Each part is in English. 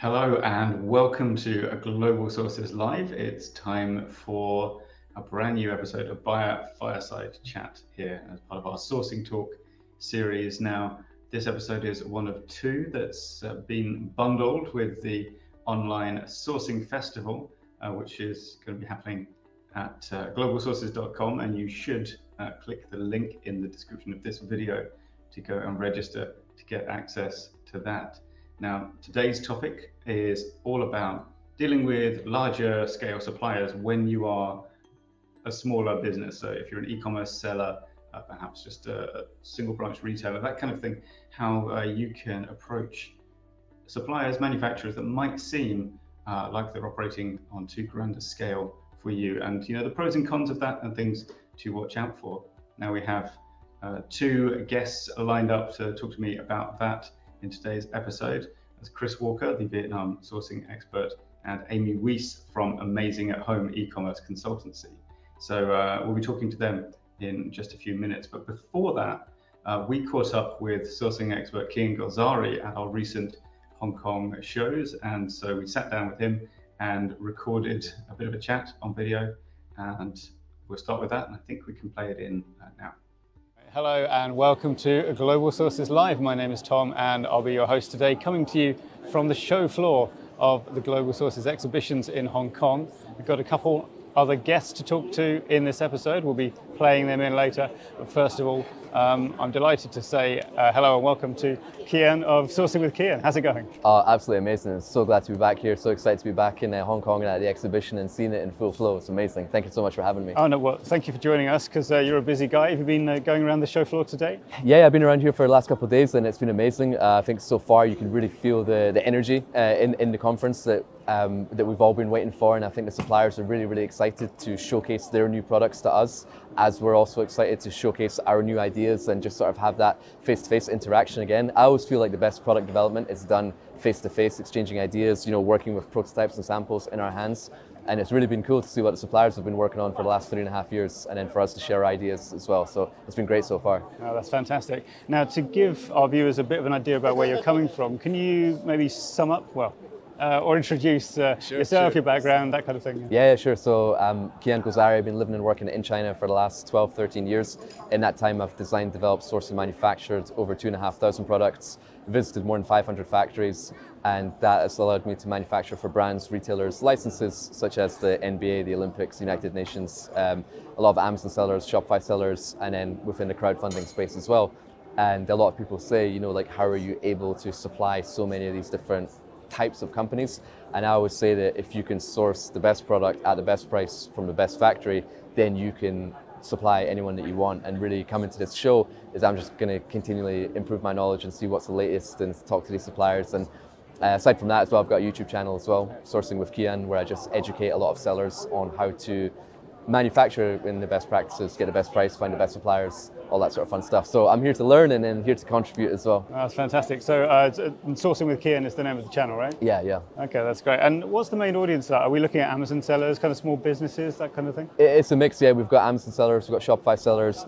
Hello and welcome to a Global Sources Live. It's time for a brand new episode of Fireside Chat here as part of our Sourcing Talk series. Now, this episode is one of two that's been bundled with the online sourcing festival, which is going to be happening at globalsources.com, and you should click the link in the description of this video to go and register to get access to that. Now, today's topic is all about dealing with larger scale suppliers when you are a smaller business. So if you're an e-commerce seller, perhaps just a single branch retailer, that kind of thing, how you can approach suppliers, manufacturers that might seem like they're operating on too grand a scale for you, and the pros and cons of that and things to watch out for. Now we have two guests lined up to talk to me about that in today's episode. There's Chris Walker, the Vietnam sourcing expert, and Amy Weiss from Amazing at Home e-commerce consultancy. So we'll be talking to them in just a few minutes. But before that, we caught up with sourcing expert Kian Golzari at our recent Hong Kong shows. And so we sat down with him and recorded a bit of a chat on video. And we'll start with that. And I think we can play it in now. Hello and welcome to Global Sources Live. My name is Tom and I'll be your host today, coming to you from the show floor of the Global Sources exhibitions in Hong Kong. We've got a couple other guests to talk to in this episode. We'll be playing them in later. But first of all, I'm delighted to say hello and welcome to Kian of Sourcing with Kian. How's it going? Absolutely amazing. So glad to be back here. So excited to be back in Hong Kong and at the exhibition and seeing it in full flow. It's amazing. Thank you so much for having me. Oh no, well, thank you for joining us because you're a busy guy. Have you been going around the show floor today? Yeah, I've been around here for the last couple of days and it's been amazing. I think so far you can really feel the energy in the conference that we've all been waiting for, and I think the suppliers are really excited to showcase their new products to us, as we're also excited to showcase our new ideas and just sort of have that face-to-face interaction again. I always feel like the best product development is done face-to-face, exchanging ideas, working with prototypes and samples in our hands. And it's really been cool to see what the suppliers have been working on for the last 3.5 years, and then for us to share ideas as well. So it's been great so far. Oh, that's fantastic. Now, to give our viewers a bit of an idea about where you're coming from, can you maybe sum up, or introduce yourself, your background, that kind of thing? Yeah, sure. So Kian Golzari, I've been living and working in China for the last 12, 13 years. In that time, I've designed, developed, sourced and manufactured over 2,500 products, visited more than 500 factories, and that has allowed me to manufacture for brands, retailers, licenses such as the NBA, the Olympics, United Nations, a lot of Amazon sellers, Shopify sellers, and then within the crowdfunding space as well. And a lot of people say, how are you able to supply so many of these different types of companies? And I always say that if you can source the best product at the best price from the best factory, then you can supply anyone that you want. And really coming to this show is I'm just going to continually improve my knowledge and see what's the latest and talk to these suppliers. And aside from that as well, I've got a YouTube channel as well, Sourcing with Kian, where I just educate a lot of sellers on how to manufacture in the best practices, get the best price, find the best suppliers, all that sort of fun stuff. So I'm here to learn and then here to contribute as well. That's fantastic. So Sourcing with Kian is the name of the channel, right? Yeah. Okay, that's great. And what's the main audience there? Are we looking at Amazon sellers, kind of small businesses, that kind of thing? It's a mix, yeah. We've got Amazon sellers, we've got Shopify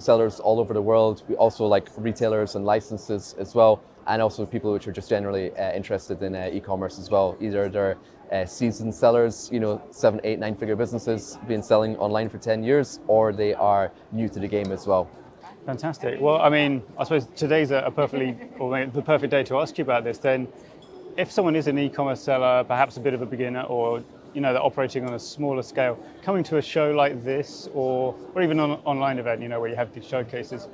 sellers all over the world. We also like retailers and licenses as well, and also people which are just generally interested in e-commerce as well. Either they're seasoned sellers, 7, 8, 9-figure businesses, been selling online for 10 years, or they are new to the game as well. Fantastic. Well, I mean, I suppose today's the perfect day to ask you about this. Then, if someone is an e-commerce seller, perhaps a bit of a beginner, or they're operating on a smaller scale, coming to a show like this, or even an online event, where you have these showcases,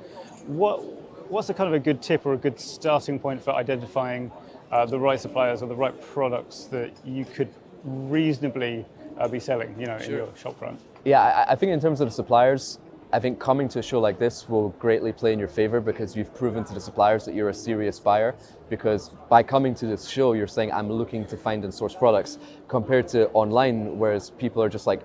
what's a kind of a good tip or a good starting point for identifying the right suppliers or the right products that you could reasonably be selling, in your shop front? Yeah, I think in terms of the suppliers, I think coming to a show like this will greatly play in your favor because you've proven to the suppliers that you're a serious buyer. Because by coming to this show, you're saying, I'm looking to find and source products, compared to online, whereas people are just like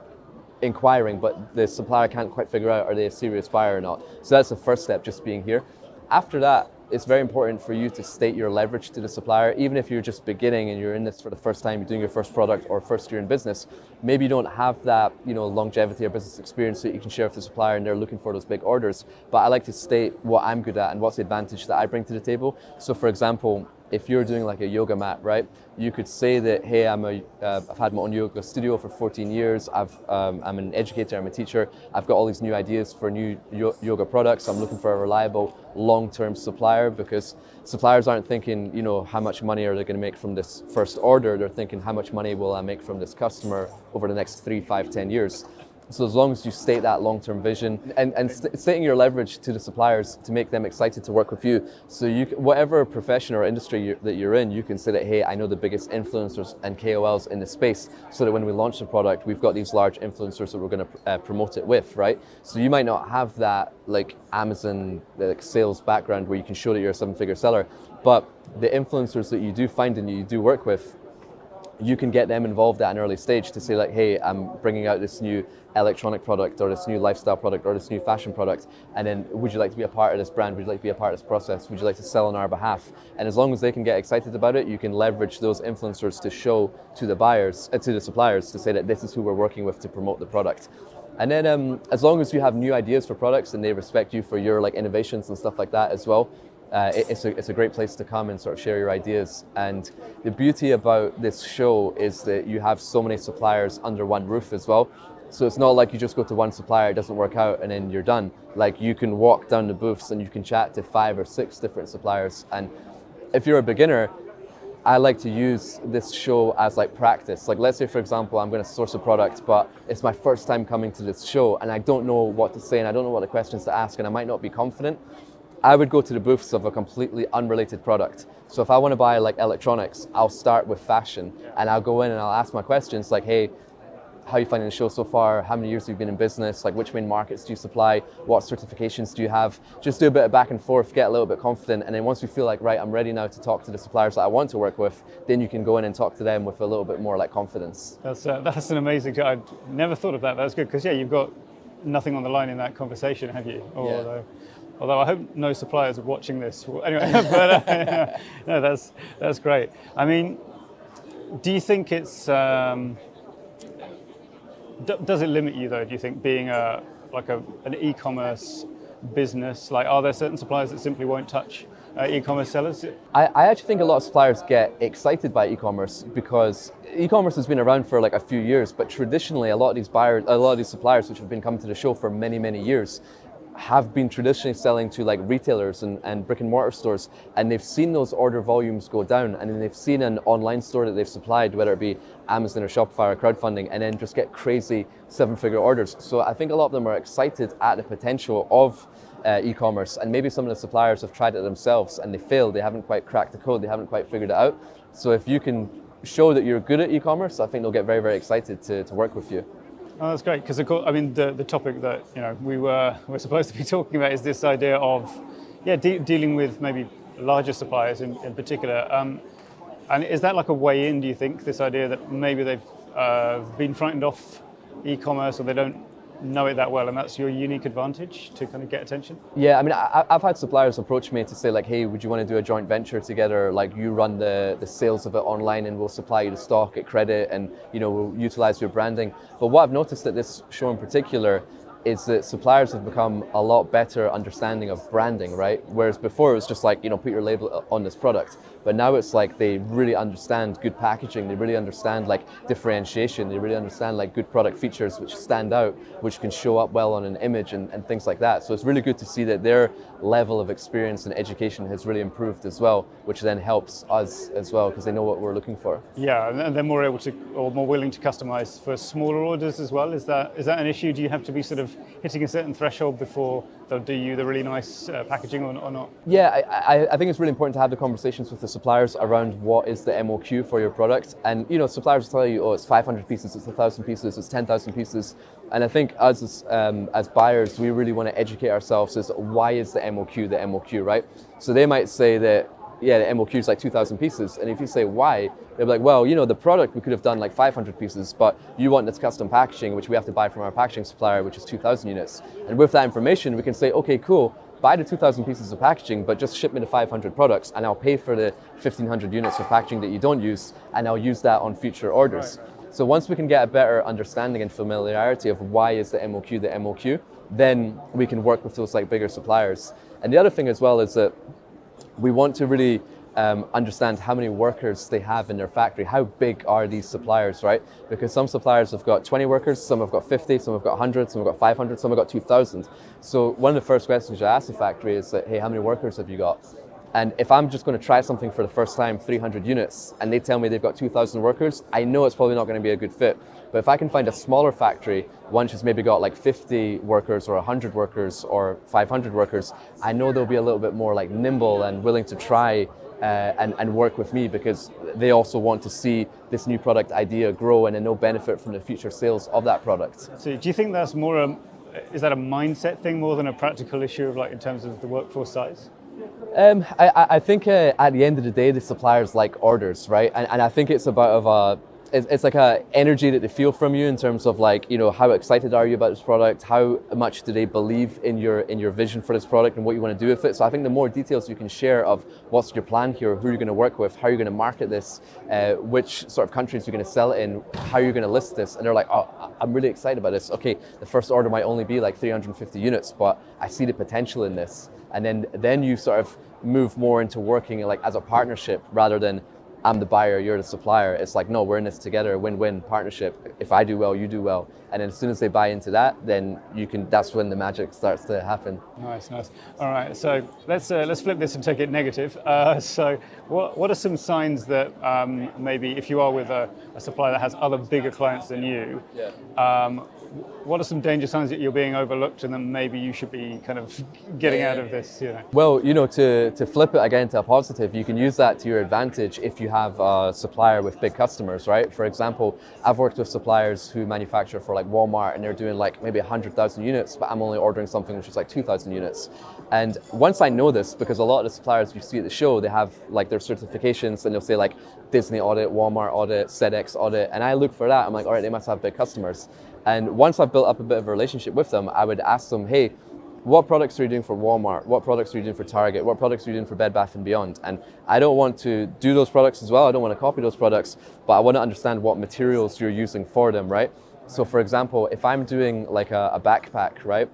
inquiring, but the supplier can't quite figure out, are they a serious buyer or not? So that's the first step, just being here. After that, it's very important for you to state your leverage to the supplier. Even if you're just beginning and you're in this for the first time, you're doing your first product or first year in business, maybe you don't have that longevity or business experience that you can share with the supplier and they're looking for those big orders. But I like to state what I'm good at and what's the advantage that I bring to the table. So for example, if you're doing like a yoga mat, right? You could say that, hey, I've had my own yoga studio for 14 years. I'm an educator, I'm a teacher. I've got all these new ideas for new yoga products. I'm looking for a reliable long-term supplier, because suppliers aren't thinking, how much money are they going to make from this first order? They're thinking, how much money will I make from this customer over the next 3, 5, 10 years? So as long as you state that long-term vision and stating your leverage to the suppliers to make them excited to work with you, so whatever profession or industry that you're in, you can say that, hey, I know the biggest influencers and KOLs in the space, so that when we launch the product, we've got these large influencers that we're going to promote it with, right? So you might not have that like Amazon sales background where you can show that you're a 7-figure seller, but the influencers that you do find and you do work with, you can get them involved at an early stage to say like, hey, I'm bringing out this new electronic product or this new lifestyle product or this new fashion product, and then would you like to be a part of this brand? Would you like to be a part of this process? Would you like to sell on our behalf? And as long as they can get excited about it, you can leverage those influencers to show to the buyers, to the suppliers, to say that this is who we're working with to promote the product. And then as long as you have new ideas for products and they respect you for your like innovations and stuff like that as well, it's a great place to come and sort of share your ideas. And the beauty about this show is that you have so many suppliers under one roof as well. So it's not like you just go to one supplier, it doesn't work out, and then you're done. Like you can walk down the booths and you can chat to 5 or 6 different suppliers. And if you're a beginner, I like to use this show as like practice. Like let's say, for example, I'm going to source a product, but it's my first time coming to this show and I don't know what to say and I don't know what the questions to ask and I might not be confident. I would go to the booths of a completely unrelated product. So if I want to buy like electronics, I'll start with fashion and I'll go in and I'll ask my questions like, hey, how are you finding the show so far? How many years have you been in business? Like which main markets do you supply? What certifications do you have? Just do a bit of back and forth, get a little bit confident. And then once you feel like, right, I'm ready now to talk to the suppliers that I want to work with, then you can go in and talk to them with a little bit more like confidence. That's an amazing, I'd never thought of that. That's good, because you've got nothing on the line in that conversation, have you? Although I hope no suppliers are watching this. Anyway, but no, that's great. I mean, do you think it's, does it limit you though, do you think, being an e-commerce business? Like, are there certain suppliers that simply won't touch e-commerce sellers? I actually think a lot of suppliers get excited by e-commerce because e-commerce has been around for like a few years, but traditionally a lot of these suppliers which have been coming to the show for many, many years have been traditionally selling to like retailers and brick and mortar stores, and they've seen those order volumes go down, and then they've seen an online store that they've supplied, whether it be Amazon or Shopify or crowdfunding, and then just get crazy 7-figure orders. So I think a lot of them are excited at the potential of e-commerce, and maybe some of the suppliers have tried it themselves and they failed, they haven't quite cracked the code, they haven't quite figured it out. So if you can show that you're good at e-commerce, I think they'll get very, very excited to work with you. Oh, that's great, because I mean the topic that we're supposed to be talking about is this idea of dealing with maybe larger suppliers in particular. And is that like a way in? Do you think, this idea that maybe they've been frightened off e-commerce or they don't know it that well, and that's your unique advantage to kind of get attention? Yeah, I mean, I've had suppliers approach me to say like, hey, would you want to do a joint venture together? Like you run the sales of it online and we'll supply you the stock at credit and we'll utilize your branding. But what I've noticed at this show in particular is that suppliers have become a lot better understanding of branding, right? Whereas before it was just like, put your label on this product. But now it's like they really understand good packaging, they really understand like differentiation, they really understand like good product features which stand out, which can show up well on an image and things like that. So it's really good to see that their level of experience and education has really improved as well, which then helps us as well because they know what we're looking for. Yeah, and they're more able to, or more willing to customize for smaller orders as well. Is that an issue? Do you have to be sort of hitting a certain threshold before they'll do you the really nice packaging or not? Yeah, I think it's really important to have the conversations with the suppliers around what is the MOQ for your product. And suppliers will tell you, oh, it's 500 pieces, it's 1,000 pieces, it's 10,000 pieces. And I think us as buyers, we really want to educate ourselves as why is the MOQ, right? So they might say that, yeah, the MOQ is like 2,000 pieces. And if you say why, they'll be like, well, the product we could have done like 500 pieces, but you want this custom packaging, which we have to buy from our packaging supplier, which is 2,000 units. And with that information, we can say, okay, cool, buy the 2,000 pieces of packaging, but just ship me the 500 products, and I'll pay for the 1,500 units of packaging that you don't use, and I'll use that on future orders. Right. So once we can get a better understanding and familiarity of why is the MOQ, then we can work with those like bigger suppliers. And the other thing as well is that we want to really understand how many workers they have in their factory. How big are these suppliers, right? Because some suppliers have got 20 workers, some have got 50, some have got 100, some have got 500, some have got 2,000. So one of the first questions I ask the factory is that, hey, how many workers have you got? And if I'm just going to try something for the first time, 300 units, and they tell me they've got 2,000 workers, I know it's probably not going to be a good fit. But if I can find a smaller factory, one who's maybe got like 50 workers or 100 workers or 500 workers, I know they'll be a little bit more like nimble and willing to try and work with me, because they also want to see this new product idea grow and then they'll benefit from the future sales of that product. So do you think that's more, is that a mindset thing more than a practical issue of like in terms of the workforce size? I think at the end of the day, the suppliers like orders, right? And I think it's about it's like a energy that they feel from you in terms of like, you know, how excited are you about this product? How much do they believe in your vision for this product and what you want to do with it? So I think the more details you can share of what's your plan here, who you're going to work with, how you're going to market this, which sort of countries you're going to sell it in, how you're going to list this, and they're like, oh, I'm really excited about this. Okay, the first order might only be like 350 units, but I see the potential in this. And then you sort of move more into working like as a partnership rather than I'm the buyer, you're the supplier. It's like, no, we're in this together, win-win partnership. If I do well, you do well. And then as soon as they buy into that, then that's when the magic starts to happen. Nice. All right, so let's flip this and take it negative. So what are some signs that maybe if you are with a supplier that has other bigger clients than you, what are some danger signs that you're being overlooked and then maybe you should be kind of getting out of this? You know? Well, you know, to flip it again to a positive, you can use that to your advantage if you have a supplier with big customers, right? For example, I've worked with suppliers who manufacture for like Walmart and they're doing like maybe 100,000 units, but I'm only ordering something which is like 2,000 units. And once I know this, because a lot of the suppliers you see at the show, they have like their certifications and they'll say like Disney audit, Walmart audit, SEDEX audit. And I look for that. I'm like, all right, they must have big customers. And once I've built up a bit of a relationship with them, I would ask them, hey, what products are you doing for Walmart? What products are you doing for Target? What products are you doing for Bed Bath & Beyond? And I don't want to do those products as well. I don't want to copy those products, but I want to understand what materials you're using for them, right? So for example, if I'm doing like a backpack, right?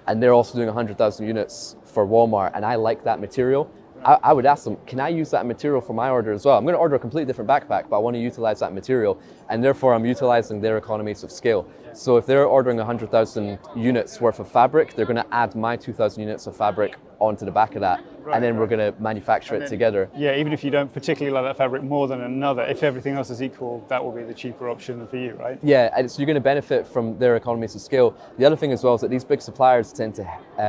And they're also doing 100,000 units for Walmart and I like that material, I would ask them, can I use that material for my order as well? I'm going to order a completely different backpack, but I want to utilize that material. And therefore, I'm utilizing their economies of scale. So if they're ordering 100,000 units worth of fabric, they're going to add my 2,000 units of fabric onto the back of that. And then we're going to manufacture it together. Yeah, even if you don't particularly like that fabric more than another, if everything else is equal, that will be the cheaper option for you, right? Yeah, and so you're going to benefit from their economies of scale. The other thing as well is that these big suppliers tend to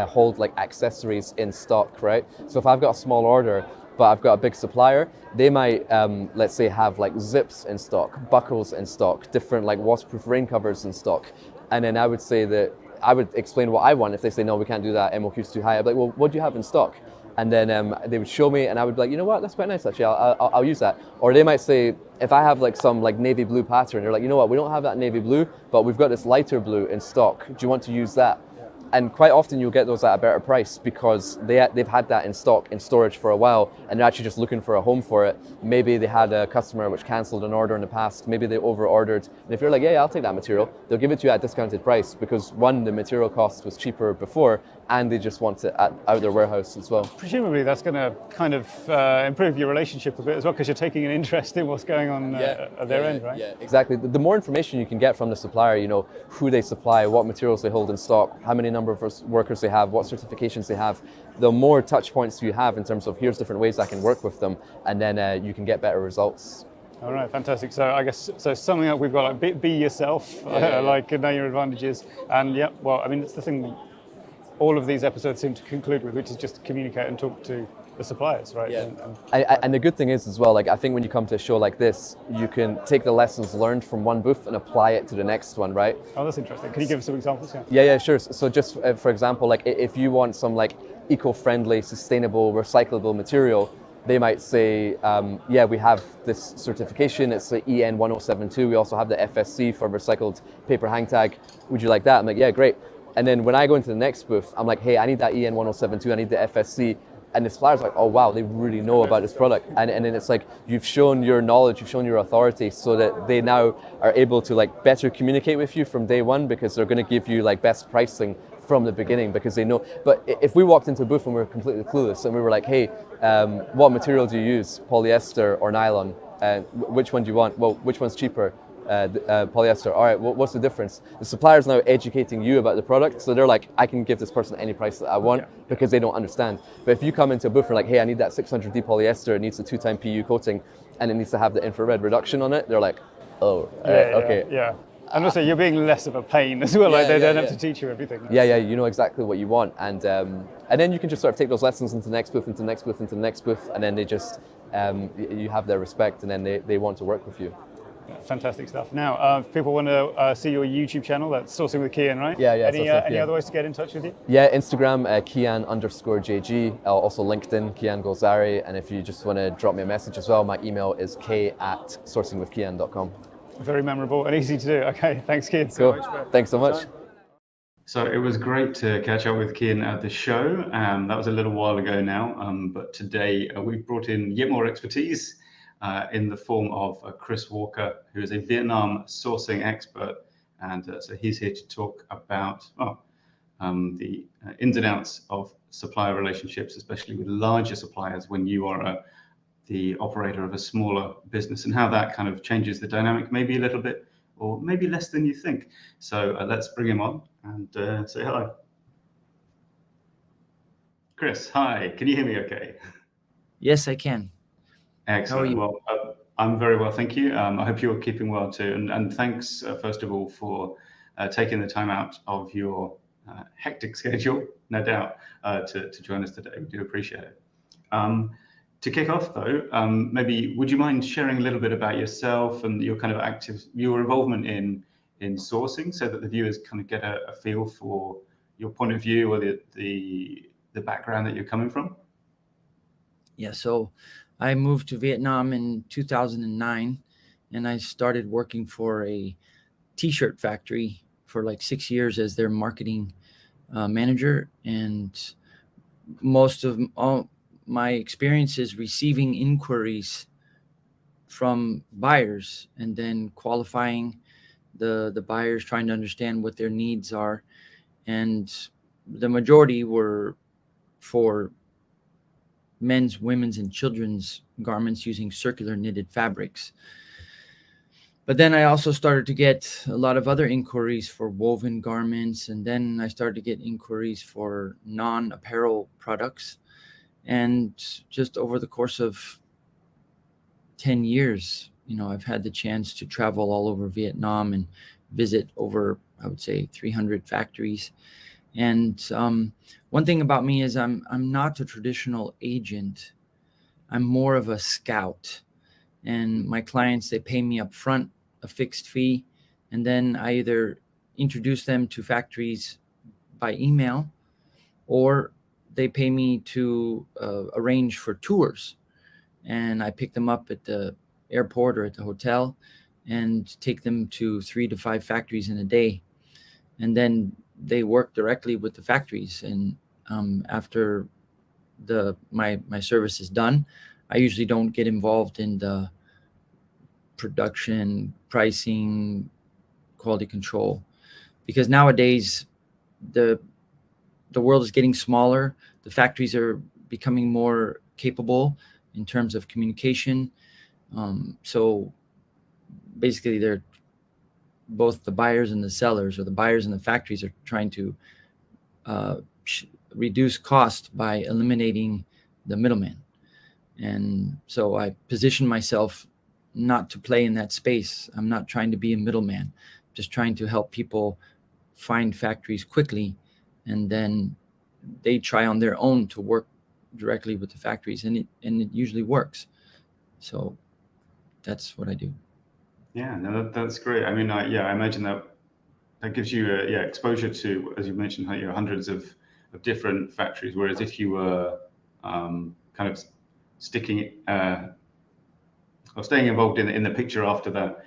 hold like accessories in stock, right? So if I've got a small order, but I've got a big supplier, they might, let's say, have like zips in stock, buckles in stock, different like waterproof rain covers in stock. And then I would say that, I would explain what I want. If they say, no, we can't do that, MOQ's too high, I'd be like, well, what do you have in stock? And then they would show me and I would be like, you know what, that's quite nice actually, I'll use that. Or they might say, if I have like some like navy blue pattern, they're like, you know what, we don't have that navy blue, but we've got this lighter blue in stock. Do you want to use that? And quite often you'll get those at a better price because they've had that in stock, in storage for a while, and they're actually just looking for a home for it. Maybe they had a customer which cancelled an order in the past, maybe they over-ordered. And if you're like, yeah, I'll take that material, they'll give it to you at a discounted price because one, the material cost was cheaper before, and they just want it out of their warehouse as well. Presumably that's going to kind of improve your relationship a bit as well because you're taking an interest in what's going on at their end, right? Yeah, exactly. The more information you can get from the supplier, you know, who they supply, what materials they hold in stock, how many number of workers they have, what certifications they have, the more touch points you have in terms of here's different ways I can work with them, and then you can get better results. All right, fantastic. So I guess, summing up, we've got like be yourself, like know your advantages, and yeah, well, I mean, it's the thing all of these episodes seem to conclude with, which is just communicate and talk to the suppliers, right? Yeah. And the good thing is as well, like I think when you come to a show like this, you can take the lessons learned from one booth and apply it to the next one, right? Oh, that's interesting. Can you give us some examples? Yeah, sure. So just for example, like if you want some like eco-friendly, sustainable, recyclable material, they might say, yeah, we have this certification, it's the EN 1072. We also have the FSC for recycled paper hang tag. Would you like that? I'm like, yeah, great. And then when I go into the next booth, I'm like, hey, I need that EN 1072, I need the FSC. And the supplier's like, oh wow, they really know about this product. And then it's like, you've shown your knowledge, you've shown your authority so that they now are able to like better communicate with you from day one because they're gonna give you like best pricing from the beginning because they know. But if we walked into a booth and we were completely clueless and we were like, hey, what material do you use, polyester or nylon? Which one do you want? Well, which one's cheaper? Polyester. All right, what's the difference? The supplier's now educating you about the product, so they're like, I can give this person any price that I want because they don't understand. But if you come into a booth and like, hey, I need that 600D polyester, it needs a 2-time PU coating, and it needs to have the infrared reduction on it, they're like, oh, okay. Yeah. And also, you're being less of a pain as well. Like they don't have to teach you everything. Yeah, you know exactly what you want, and then you can just sort of take those lessons into the next booth, into the next booth, into the next booth, and then they just you have their respect, and then they want to work with you. Fantastic stuff. Now, if people want to see your YouTube channel, that's Sourcing with Kian, right? Yeah. Any other ways to get in touch with you? Yeah, Instagram, Kian_JG, also LinkedIn, Kian Golzari, and if you just want to drop me a message as well, my email is k@sourcingwithkian.com. Very memorable and easy to do. Okay, thanks, Kian. Cool. Thanks so much. So it was great to catch up with Kian at the show. That was a little while ago now, but today we've brought in yet more expertise in the form of Chris Walker, who is a Vietnam sourcing expert. And so he's here to talk about the ins and outs of supplier relationships, especially with larger suppliers when you are the operator of a smaller business, and how that kind of changes the dynamic maybe a little bit, or maybe less than you think. So let's bring him on and say hello. Chris, hi. Can you hear me okay? Yes, I can. Excellent. How are you? Well, I'm very well, thank you. I hope you're keeping well too. And thanks, first of all, for taking the time out of your hectic schedule, no doubt, to join us today. We do appreciate it. To kick off, though, maybe would you mind sharing a little bit about yourself and your kind of your involvement in sourcing, so that the viewers kind of get a feel for your point of view or the background that you're coming from? Yeah, so I moved to Vietnam in 2009, and I started working for a t-shirt factory for like 6 years as their marketing manager. And most of all my experience is receiving inquiries from buyers and then qualifying the buyers, trying to understand what their needs are. And the majority were for men's, women's, and children's garments using circular knitted fabrics. But then I also started to get a lot of other inquiries for woven garments, and then I started to get inquiries for non-apparel products. And just over the course of 10 years, I've had the chance to travel all over Vietnam and visit over, I would say, 300 factories. And one thing about me is I'm not a traditional agent. I'm more of a scout. And my clients, they pay me up front a fixed fee, and then I either introduce them to factories by email, or they pay me to arrange for tours. And I pick them up at the airport or at the hotel and take them to 3 to 5 factories in a day. And then they work directly with the factories. And after my service is done, I usually don't get involved in the production, pricing, quality control, because nowadays the world is getting smaller. The factories are becoming more capable in terms of communication. So basically, they're both the buyers and the sellers, or the buyers and the factories, are trying to reduce cost by eliminating the middleman. And so I position myself not to play in that space. I'm not trying to be a middleman, just trying to help people find factories quickly, and then they try on their own to work directly with the factories, and it usually works. So that's what I do. Yeah, no, that's great. I mean, I imagine that gives you exposure to, as you mentioned, hundreds of different factories. Whereas if you were kind of sticking or staying involved in the picture after that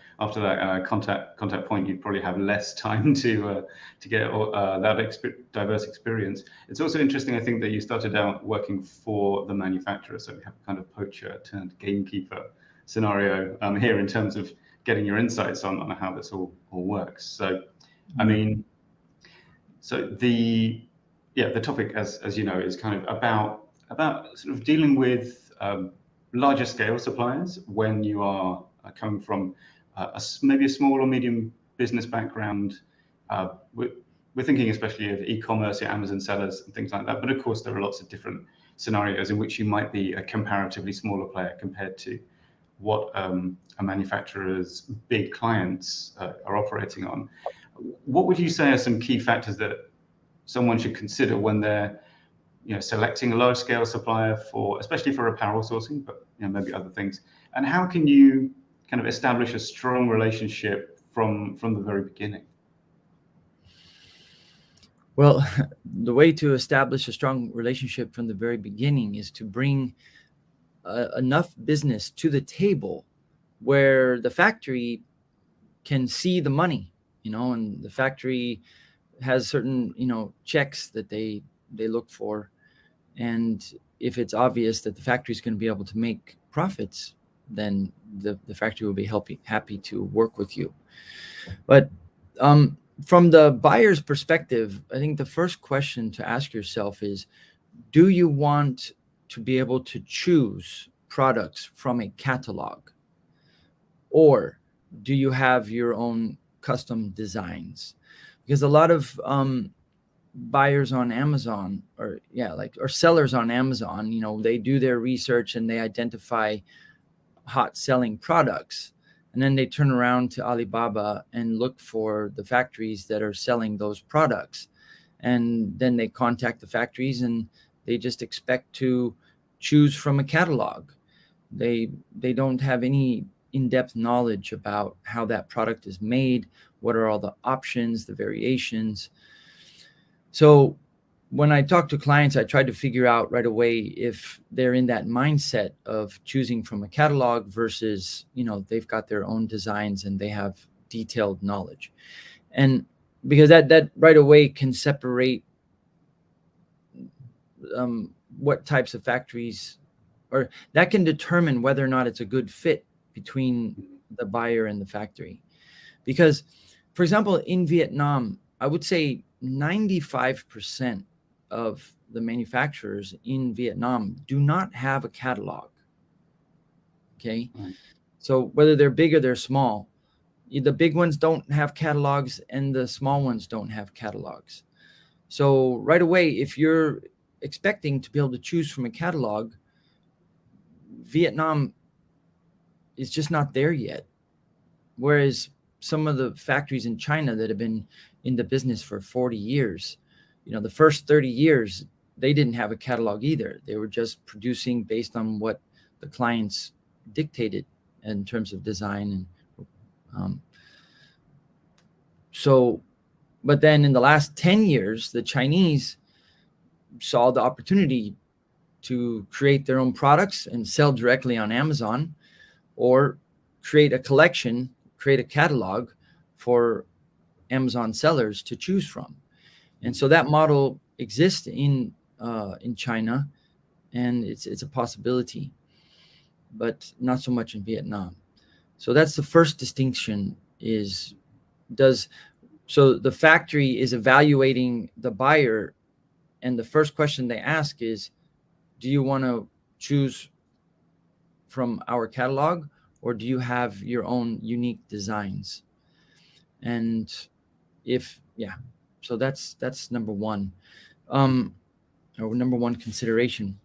contact point, you'd probably have less time to get that diverse experience. It's also interesting, I think, that you started out working for the manufacturer, so we have a kind of poacher turned gamekeeper scenario here in terms of getting your insights on how this all works. So, I mean, So the topic, as you know, is kind of about sort of dealing with larger scale suppliers when you are coming from maybe a small or medium business background. We're thinking especially of e-commerce, Amazon sellers and things like that. But of course, there are lots of different scenarios in which you might be a comparatively smaller player compared to what a manufacturer's big clients are operating on. What would you say are some key factors that someone should consider when they're selecting a large-scale supplier especially for apparel sourcing, but maybe other things? And how can you kind of establish a strong relationship from the very beginning? Well, the way to establish a strong relationship from the very beginning is to bring enough business to the table where the factory can see the money, and the factory has certain, checks that they look for. And if it's obvious that the factory is going to be able to make profits, then the factory will be happy to work with you. But from the buyer's perspective, I think the first question to ask yourself is, do you want to be able to choose products from a catalog? Or do you have your own custom designs? Because a lot of buyers on Amazon or sellers on Amazon, they do their research and they identify hot selling products. And then they turn around to Alibaba and look for the factories that are selling those products. And then they contact the factories and they just expect to choose from a catalog. They don't have any in-depth knowledge about how that product is made, what are all the options, the variations. So when I talk to clients, I try to figure out right away if they're in that mindset of choosing from a catalog versus, they've got their own designs and they have detailed knowledge. And because that right away can separate what types of factories, or that can determine whether or not it's a good fit between the buyer and the factory. Because, for example, in Vietnam, I would say 95% of the manufacturers in Vietnam do not have a catalog. Okay. Right. So whether they're big or they're small, the big ones don't have catalogs and the small ones don't have catalogs. So right away, if you're expecting to be able to choose from a catalog, Vietnam is just not there yet. Whereas some of the factories in China that have been in the business for 40 years, the first 30 years, they didn't have a catalog either. They were just producing based on what the clients dictated in terms of design. And but then in the last 10 years, the Chinese saw the opportunity to create their own products and sell directly on Amazon, or create a collection, create a catalog for Amazon sellers to choose from. And so that model exists in China, and it's a possibility, but not so much in Vietnam. So that's the first distinction. So the factory is evaluating the buyer, and the first question they ask is, do you want to choose from our catalog, or do you have your own unique designs? And so that's number one, or number one consideration.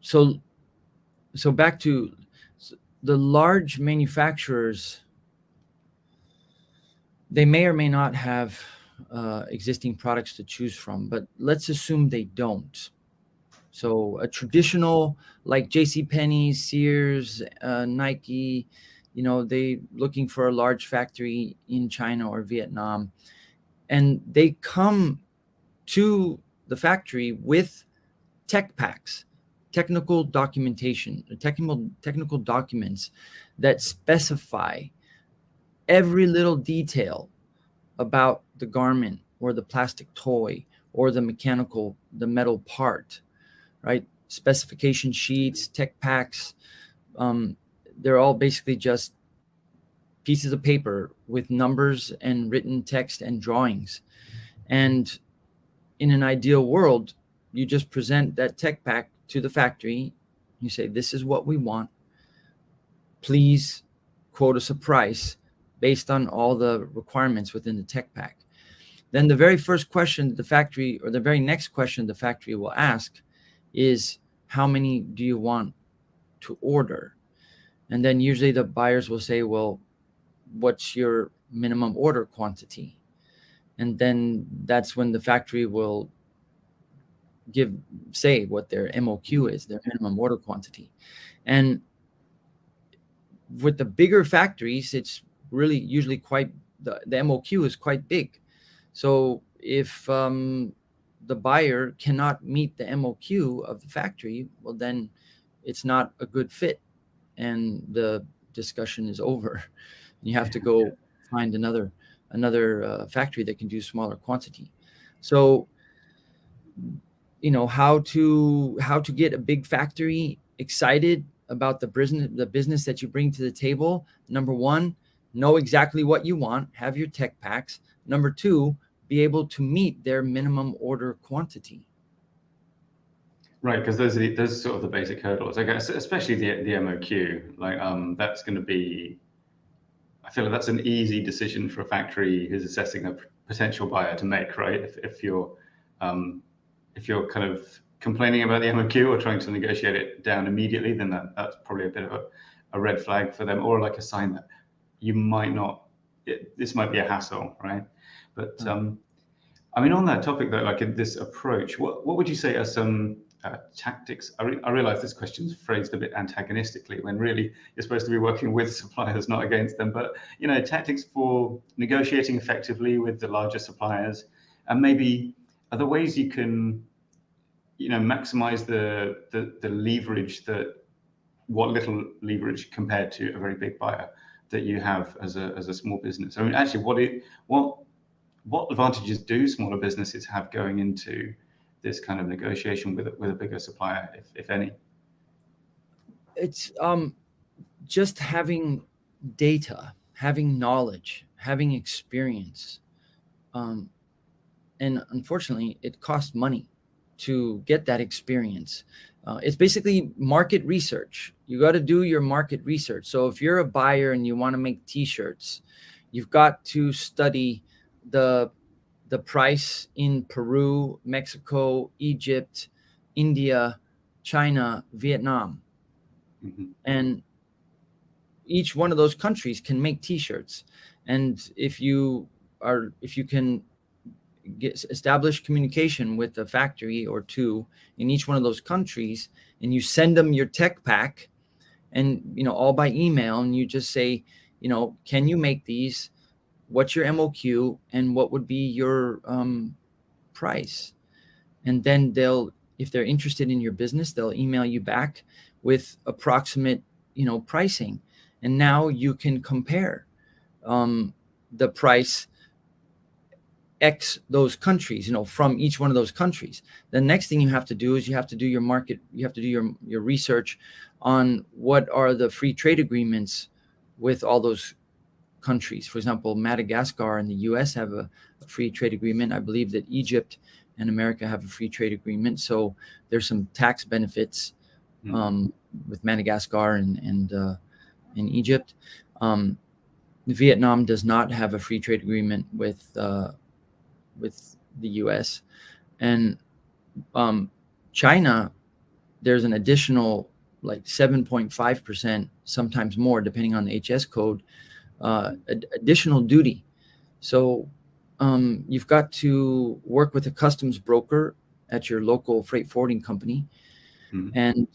So back to the large manufacturers, they may or may not have existing products to choose from, but let's assume they don't. So a traditional like JCPenney, Sears, Nike, they looking for a large factory in China or Vietnam, and they come to the factory with tech packs, technical documentation, technical documents that specify every little detail about the garment or the plastic toy or the metal part, right? Specification sheets, tech packs. They're all basically just pieces of paper with numbers and written text and drawings. And in an ideal world, you just present that tech pack to the factory. You say, this is what we want. Please quote us a price based on all the requirements within the tech pack. Then the very first question the factory, or the very next question the factory will ask is, how many do you want to order? And then usually the buyers will say, well, what's your minimum order quantity? And then that's when the factory will say what their MOQ is, their minimum order quantity. And with the bigger factories, it's really usually quite, the MOQ is quite big. So if the buyer cannot meet the MOQ of the factory, well, then it's not a good fit and the discussion is over. You have to go find another factory that can do smaller quantity. So, you know, how to get a big factory excited about the business that you bring to the table. Number one, know exactly what you want, have your tech packs. Number two, be able to meet their minimum order quantity. Right, because those are sort of the basic hurdles. I guess, especially the MOQ. Like that's going to be, I feel like that's an easy decision for a factory who's assessing a potential buyer to make, right? If you're kind of complaining about the MOQ or trying to negotiate it down immediately, then that's probably a bit of a red flag for them, or like a sign that you might not. This might be a hassle, right? But I mean, on that topic though, like in this approach, what would you say are some tactics? I realize this question's phrased a bit antagonistically when really you're supposed to be working with suppliers, not against them. But you know, tactics for negotiating effectively with the larger suppliers, and maybe other ways you can, you know, maximize the leverage, what little leverage compared to a very big buyer that you have as a small business. I mean, actually, what advantages do smaller businesses have going into this kind of negotiation with a bigger supplier, if any? It's just having data, having knowledge, having experience. And unfortunately, it costs money to get that experience. It's basically market research. You got to do your market research. So if you're a buyer and you want to make t-shirts, you've got to study the price in Peru, Mexico, Egypt, India, China, Vietnam. Mm-hmm. And each one of those countries can make t-shirts. And if you can establish communication with a factory or two in each one of those countries, and you send them your tech pack, and you know, all by email, and you just say, you know, can you make these? What's your MOQ, and what would be your price? And then if they're interested in your business, they'll email you back with approximate, you know, pricing, and now you can compare the price X those countries, you know, from each one of those countries. The next thing you have to do is you have to do your market, you have to do your research on what are the free trade agreements with all those countries. For example, Madagascar and the US have a free trade agreement. I believe that Egypt and America have a free trade agreement. So there's some tax benefits with Madagascar and Egypt. Vietnam does not have a free trade agreement with the US. And China, there's an additional like 7.5%, sometimes more, depending on the HS code, additional duty. So you've got to work with a customs broker at your local freight forwarding company, and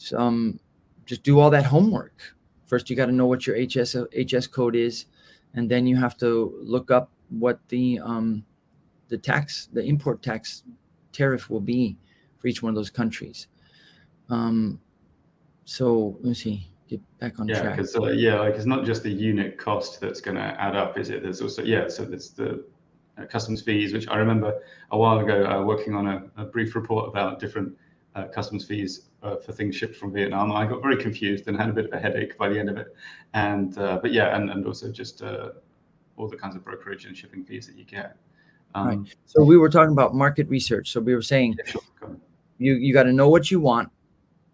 just do all that homework. First, you got to know what your HS code is, and then you have to look up what the import tax tariff will be for each one of those countries. So let me see, get back on track. Because like it's not just the unit cost that's going to add up, is it? There's also so there's the customs fees, which I remember a while ago working on a brief report about different customs fees for things shipped from Vietnam. I got very confused and had a bit of a headache by the end of it. And but yeah, and also just all the kinds of brokerage and shipping fees that you get. Right. So we were talking about market research. So we were saying you got to know what you want.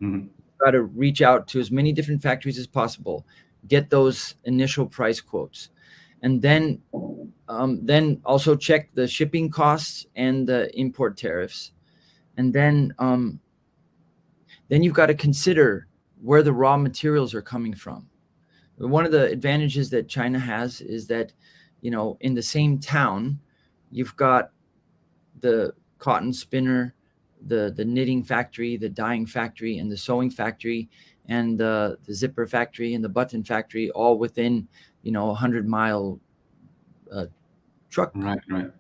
Mm-hmm. You got to reach out to as many different factories as possible, get those initial price quotes, and then also check the shipping costs and the import tariffs. And then you've got to consider where the raw materials are coming from. One of the advantages that China has is that, in the same town, you've got the cotton spinner, the knitting factory, the dyeing factory, and the sewing factory, and the zipper factory and the button factory, all within, 100-mile truck. Right.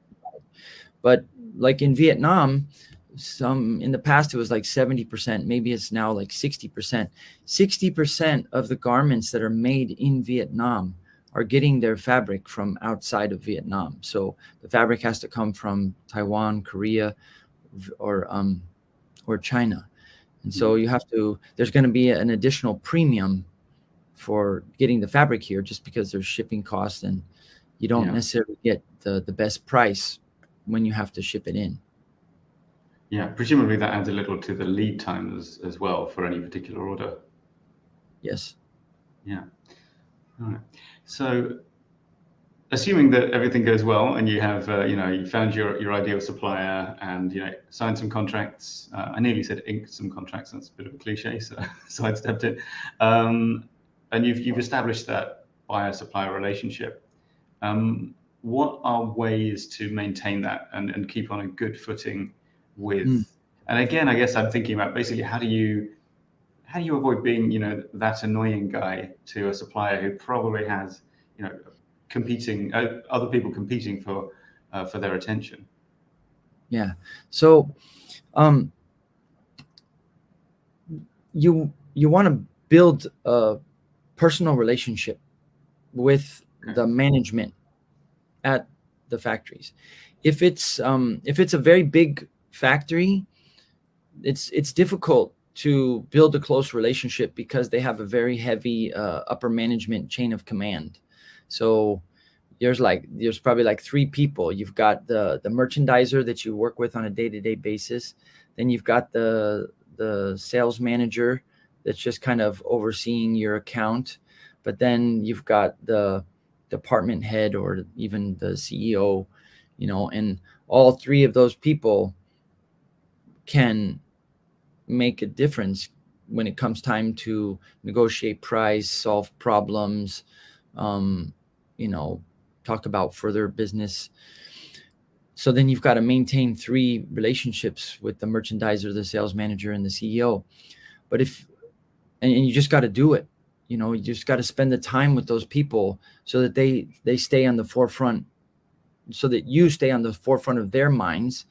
But like in Vietnam, in the past it was like 70%, maybe it's now like 60%. 60% of the garments that are made in Vietnam are getting their fabric from outside of Vietnam. So the fabric has to come from Taiwan, Korea, or China. And so there's going to be an additional premium for getting the fabric here, just because there's shipping costs, and you don't necessarily get the best price when you have to ship it in. Yeah, presumably that adds a little to the lead time as well for any particular order. Yes. Yeah. All right. So, assuming that everything goes well and you have, you found your ideal supplier and signed some contracts. I nearly said inked some contracts. That's a bit of a cliche, so sidestepped it. And you've established that buyer-supplier relationship. What are ways to maintain that and keep on a good footing with? And again, I guess I'm thinking about basically how do you avoid being that annoying guy to a supplier who probably has competing other people competing for their attention. Yeah. So you want to build a personal relationship with the management at the factories. If it's a very big factory, it's difficult to build a close relationship because they have a very heavy upper management chain of command. So there's probably like 3 people. You've got the merchandiser that you work with on a day-to-day basis. Then you've got the sales manager that's just kind of overseeing your account. But then you've got the department head or even the CEO, and all 3 of those people can make a difference when it comes time to negotiate price, solve problems, talk about further business. So then you've got to maintain 3 relationships with the merchandiser, the sales manager, and the CEO. But and you just got to do it. You just got to spend the time with those people so that they stay on the forefront, so that you stay on the forefront of their minds,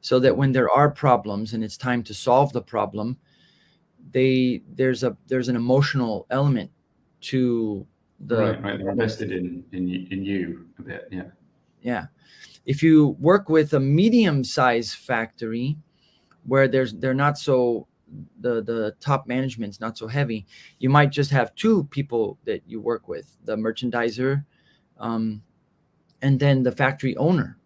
so that when there are problems and it's time to solve the problem, there's an emotional element to the right. They're invested in you a bit. Yeah. If you work with a medium-sized factory where they're not so, the top management's not so heavy, you might just have 2 people that you work with, the merchandiser and then the factory owner.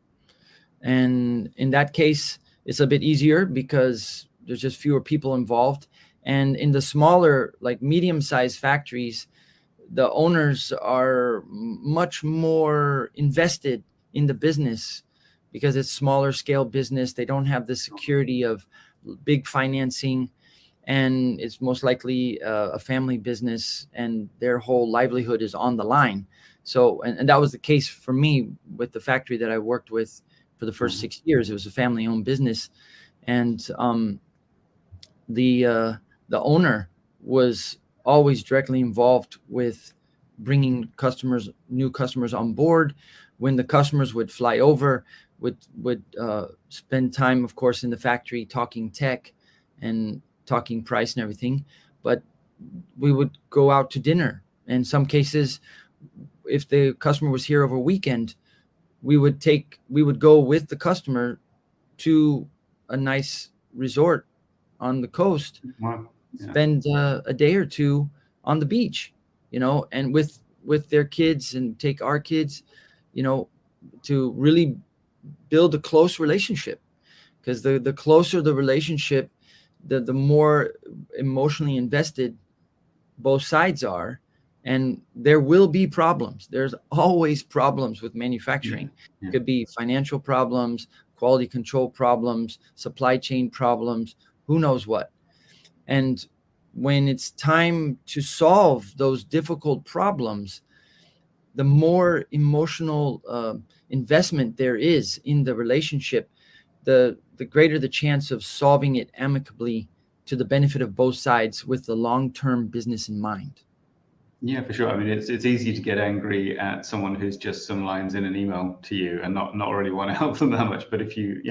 And in that case, it's a bit easier because there's just fewer people involved. And in the smaller, like medium-sized factories, the owners are much more invested in the business because it's smaller scale business. They don't have the security of big financing, and it's most likely a family business, and their whole livelihood is on the line. So, and that was the case for me with the factory that I worked with for the first 6 years. It was a family-owned business, and the owner was always directly involved with bringing new customers on board. When the customers would fly over, would spend time, of course, in the factory talking tech and talking price and everything. But we would go out to dinner. In some cases, if the customer was here over a weekend, we would go with the customer to a nice resort on the coast, Wow. Yeah. spend a day or two on the beach, and with their kids, and take our kids, to really build a close relationship. Because the closer the relationship, the more emotionally invested both sides are. And there will be problems. There's always problems with manufacturing. Yeah. It could be financial problems, quality control problems, supply chain problems, who knows what. And when it's time to solve those difficult problems, the more emotional investment there is in the relationship, the greater the chance of solving it amicably to the benefit of both sides with the long-term business in mind. Yeah, for sure. I mean, it's easy to get angry at someone who's just some lines in an email to you and not really want to help them that much. But if you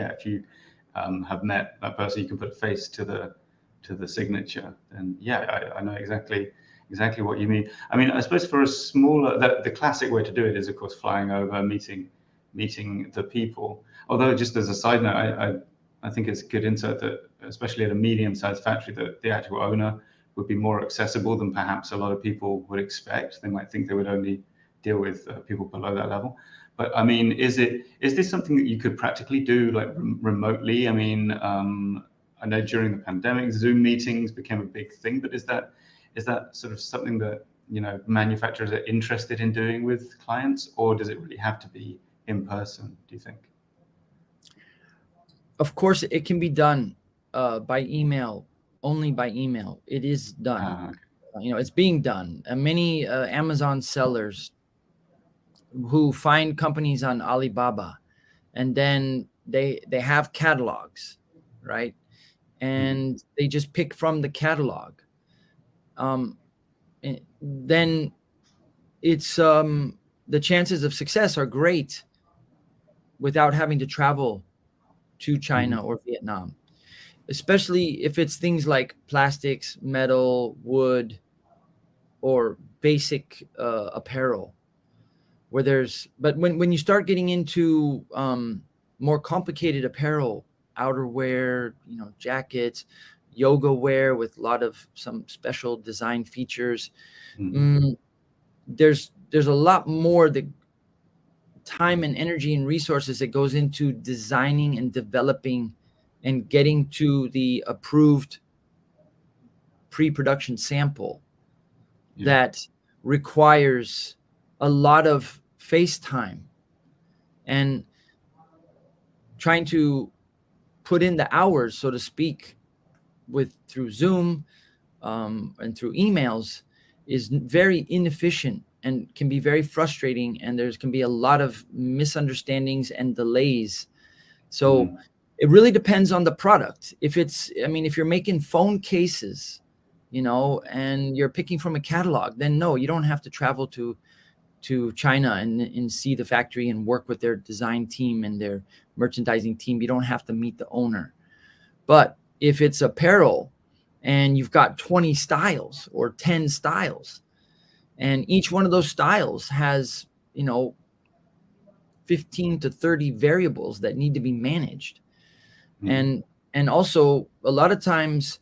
have met that person, you can put a face to the signature. And yeah, I know exactly what you mean. I mean, I suppose for a smaller, the classic way to do it is, of course, flying over, meeting the people. Although, just as a side note, I think it's good insight that, especially at a medium-sized factory, that the actual owner would be more accessible than perhaps a lot of people would expect. They might think they would only deal with people below that level. But I mean, is this something that you could practically do like remotely? I mean, I know during the pandemic, Zoom meetings became a big thing, but is that sort of something that, manufacturers are interested in doing with clients, or does it really have to be in person, do you think? Of course, it can be done by email, only by email. It is done. Okay. It's being done. Many Amazon sellers who find companies on Alibaba, and then they have catalogs, right? And they just pick from the catalog. Then it's the chances of success are great without having to travel to China or Vietnam, especially if it's things like plastics, metal, wood, or basic apparel, but when you start getting into more complicated apparel, outerwear, jackets, yoga wear with a lot of some special design features, there's a lot more the time and energy and resources that goes into designing and developing and getting to the approved pre-production sample that requires a lot of face time and trying to put in the hours, so to speak, through Zoom and through emails is very inefficient and can be very frustrating, and there can be a lot of misunderstandings and delays. So it really depends on the product. If you're making phone cases, and you're picking from a catalog, then no, you don't have to travel to China and see the factory and work with their design team and their merchandising team. You don't have to meet the owner. But if it's apparel and you've got 20 styles or 10 styles, and each one of those styles has, 15 to 30 variables that need to be managed. And also a lot of times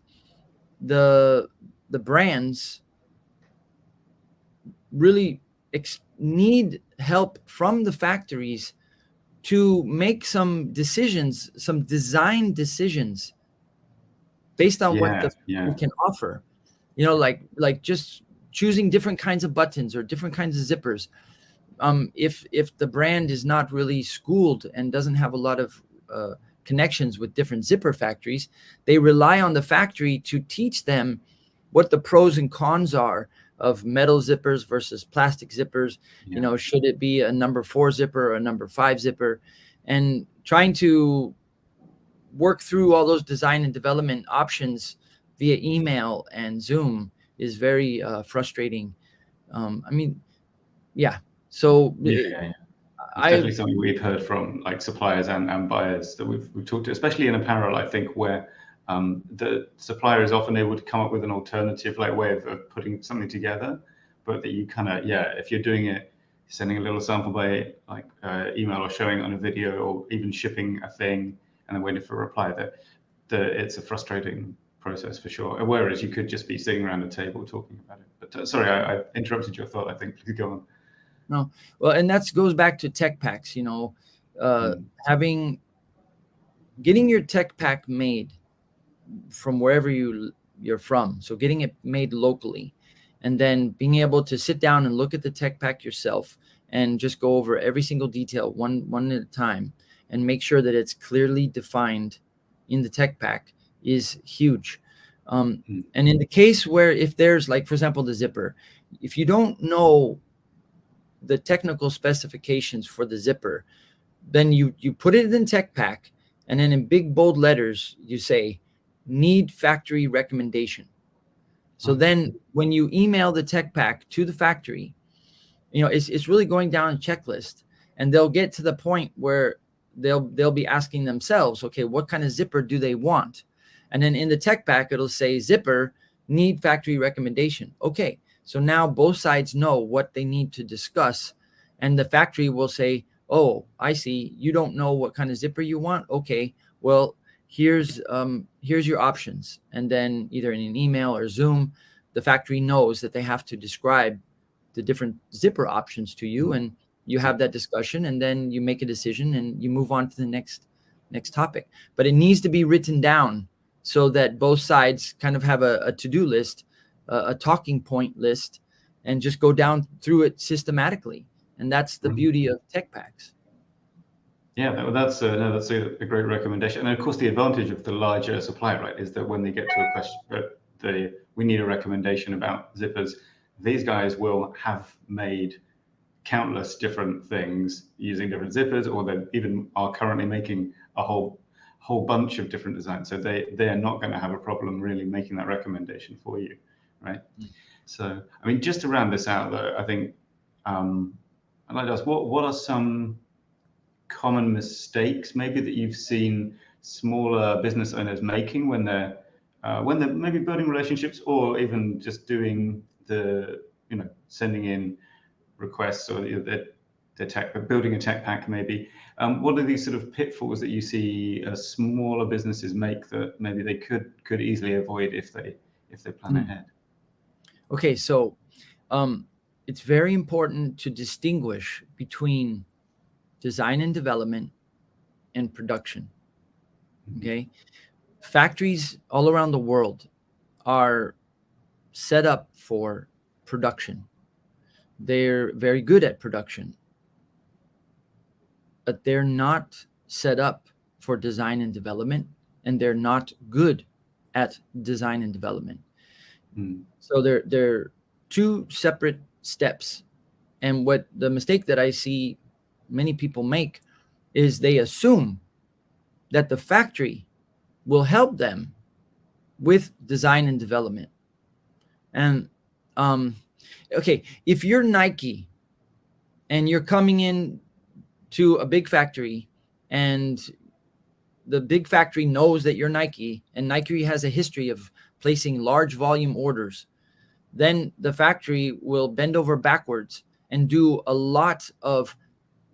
the brands really need help from the factories to make some decisions, some design decisions based on what the factory can offer. Like just choosing different kinds of buttons or different kinds of zippers. If the brand is not really schooled and doesn't have a lot of connections with different zipper factories, they rely on the factory to teach them what the pros and cons are of metal zippers versus plastic zippers. Should it be a number 4 zipper or a number 5 zipper? And trying to work through all those design and development options via email and Zoom is very frustrating. So it's definitely something we've heard from like suppliers and buyers that we've talked to, especially in apparel, I think, where the supplier is often able to come up with an alternative way of putting something together, but that you kind of, if you're doing it, sending a little sample by email or showing it on a video or even shipping a thing and then waiting for a reply, that it's a frustrating process for sure. Whereas you could just be sitting around a table talking about it. But sorry, I interrupted your thought. I think please go on. No, well, and that goes back to tech packs. Getting your tech pack made from wherever you're from. So getting it made locally, and then being able to sit down and look at the tech pack yourself and just go over every single detail one at a time and make sure that it's clearly defined in the tech pack is huge. And in the case where if there's, like, for example, the zipper, if you don't know the technical specifications for the zipper, then you put it in tech pack, and then in big bold letters you say need factory recommendation. So then when you email the tech pack to the factory, it's really going down a checklist, and they'll get to the point where they'll be asking themselves, okay, what kind of zipper do they want? And then in the tech pack it'll say zipper need factory recommendation. Okay, so now both sides know what they need to discuss, and the factory will say, oh, I see, you don't know what kind of zipper you want. Okay, well, here's your options. And then either in an email or Zoom, the factory knows that they have to describe the different zipper options to you, and you have that discussion, and then you make a decision and you move on to the next topic. But it needs to be written down so that both sides kind of have a to-do list, a talking point list, and just go down through it systematically. And that's the beauty of tech packs. Yeah, that's a great recommendation. And of course, the advantage of the larger supplier, right, is that when they get to a question, we need a recommendation about zippers, these guys will have made countless different things using different zippers, or they even are currently making a whole bunch of different designs. So they're not going to have a problem really making that recommendation for you, right? So, I mean, just to round this out, though, I think I'd like to ask, what are some common mistakes maybe that you've seen smaller business owners making when they're maybe building relationships, or even just doing sending in requests, or building a tech pack maybe? What are these sort of pitfalls that you see smaller businesses make that maybe they could easily avoid if they plan ahead? Okay, so it's very important to distinguish between design and development and production. Okay, factories all around the world are set up for production. They're very good at production, but they're not set up for design and development, and they're not good at design and development. So they're two separate steps. And what the mistake that I see many people make is they assume that the factory will help them with design and development. And okay, if you're Nike and you're coming in to a big factory, and the big factory knows that you're Nike, and Nike has a history of placing large volume orders, then the factory will bend over backwards and do a lot of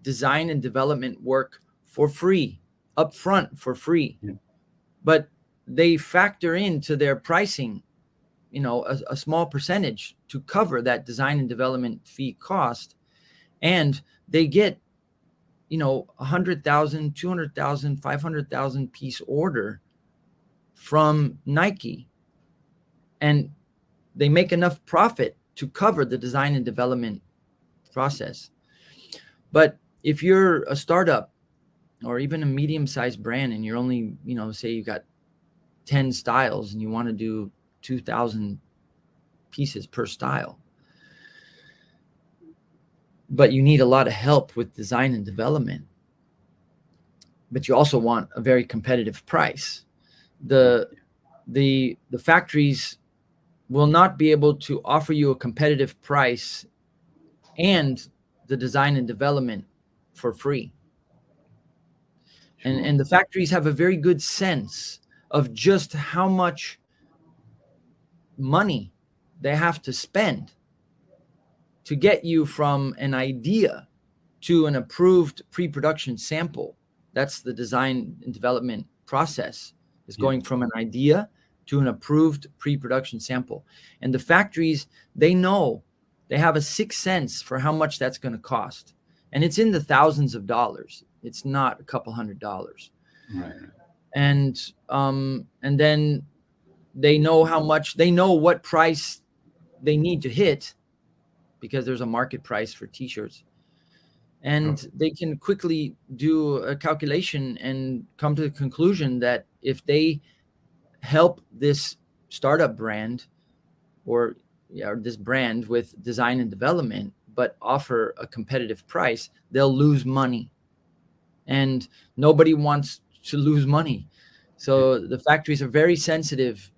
design and development work for free, up front for free. Yeah. But they factor into their pricing, a small percentage to cover that design and development fee cost. And they get, 100,000, 200,000, 500,000 piece order from Nike. And they make enough profit to cover the design and development process. But if you're a startup or even a medium-sized brand, and you're only, say you got 10 styles and you want to do 2,000 pieces per style, but you need a lot of help with design and development, but you also want a very competitive price, the factories will not be able to offer you a competitive price and the design and development for free. Sure. And the factories have a very good sense of just how much money they have to spend to get you from an idea to an approved pre-production sample. That's the design and development process, is going from an idea to an approved pre-production sample. And the factories, they know, they have a sixth sense for how much that's going to cost. And it's in the thousands of dollars. It's not a couple $100. Right. And then they know how much, they know what price they need to hit, because there's a market price for t-shirts. And they can quickly do a calculation and come to the conclusion that if they help this startup brand or this brand with design and development, but offer a competitive price, they'll lose money. And nobody wants to lose money. So the factories are very sensitive,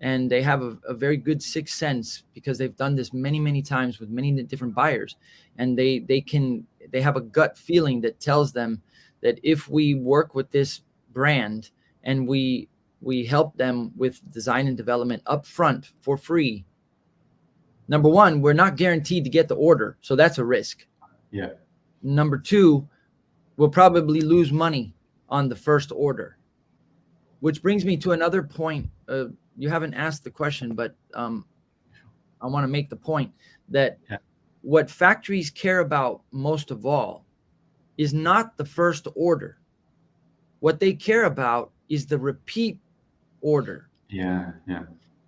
and they have a very good sixth sense, because they've done this many, many times with many different buyers. And they have a gut feeling that tells them that if we work with this brand and we help them with design and development up front for free, number one, we're not guaranteed to get the order. So that's a risk. Yeah. Number two, we'll probably lose money on the first order. Which brings me to another point. You haven't asked the question, but I want to make the point that what factories care about most of all is not the first order. What they care about is the repeat order. Yeah.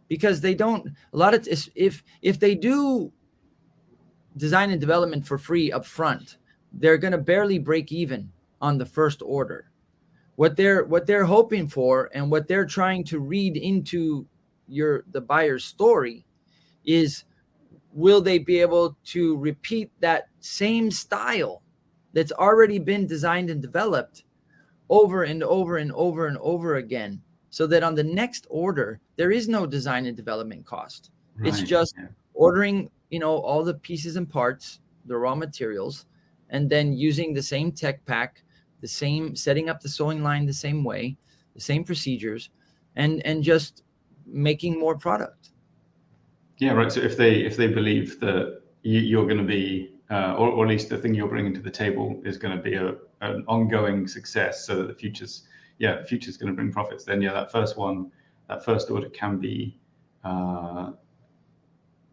Because they don't, a lot of, if they do design and development for free up front, they're going to barely break even on the first order. What they're hoping for, and what they're trying to read into the buyer's story, is will they be able to repeat that same style that's already been designed and developed over and over and over and over again, so that on the next order there is no design and development cost. Right. It's just ordering, all the pieces and parts, the raw materials, and then using the same tech pack, the same, setting up the sewing line the same way, the same procedures, and just making more product. Yeah, right. So if they believe that you're going to be, or at least the thing you're bringing to the table is going to be an ongoing success, so that the future's going to bring profits, then that first order can be, well,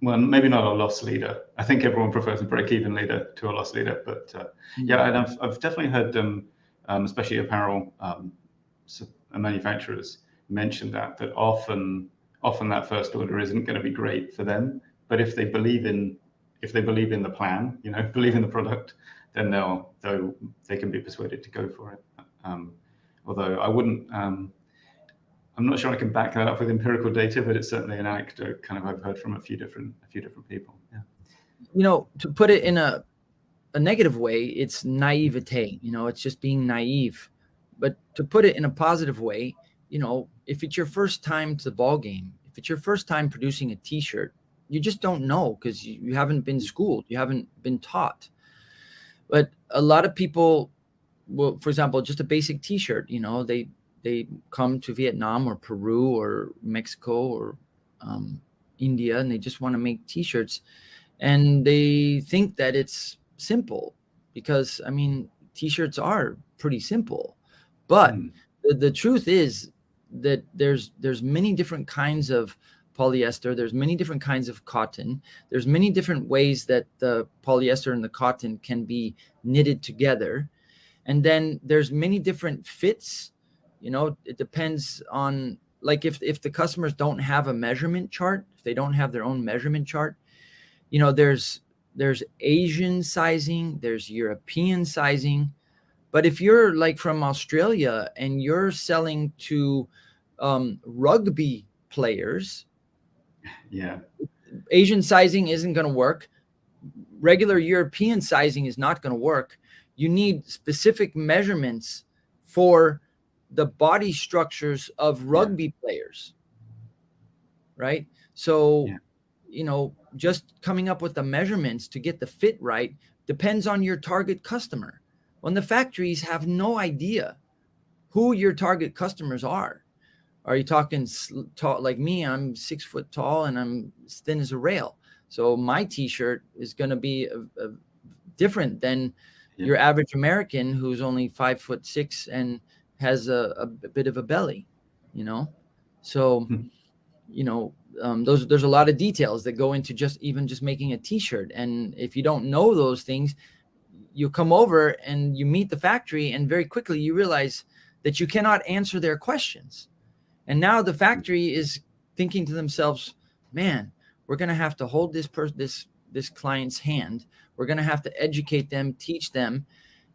maybe not a loss leader. I think everyone prefers a break-even leader to a loss leader, but and I've definitely heard them, especially apparel manufacturers, mention that often that first order isn't going to be great for them, but if they believe in the plan, believe in the product, then they can be persuaded to go for it. Although I wouldn't, I'm not sure I can back that up with empirical data, but it's certainly an anecdote kind of I've heard from a few different people. Yeah. To put it in a negative way, it's naivete. It's just being naive. But to put it in a positive way, if it's your first time to the ball game, if it's your first time producing a t-shirt, you just don't know, because you haven't been schooled, you haven't been taught. But a lot of people will, for example, just a basic t-shirt, they come to Vietnam or Peru or Mexico or India, and they just want to make t-shirts, and they think that it's simple, because t-shirts are pretty simple. But the truth is that there's many different kinds of polyester, there's many different kinds of cotton, there's many different ways that the polyester and the cotton can be knitted together, and then there's many different fits. It depends on, like, if the customers don't have a measurement chart, if they don't have their own measurement chart, there's Asian sizing, there's European sizing. But if you're like from Australia and you're selling to rugby players, Asian sizing isn't going to work. Regular European sizing is not going to work. You need specific measurements for the body structures of rugby players, right? So, just coming up with the measurements to get the fit right depends on your target customer. When the factories have no idea who your target customers are. Are you talking tall like me? I'm 6 foot tall and I'm as thin as a rail. So my t-shirt is going to be different than your average American who's only 5'6" and has a bit of a belly, So there's a lot of details that go into just making a t-shirt. And if you don't know those things, you come over and you meet the factory, and very quickly you realize that you cannot answer their questions. And now the factory is thinking to themselves, man, we're going to have to hold this client's hand. We're going to have to educate them, teach them.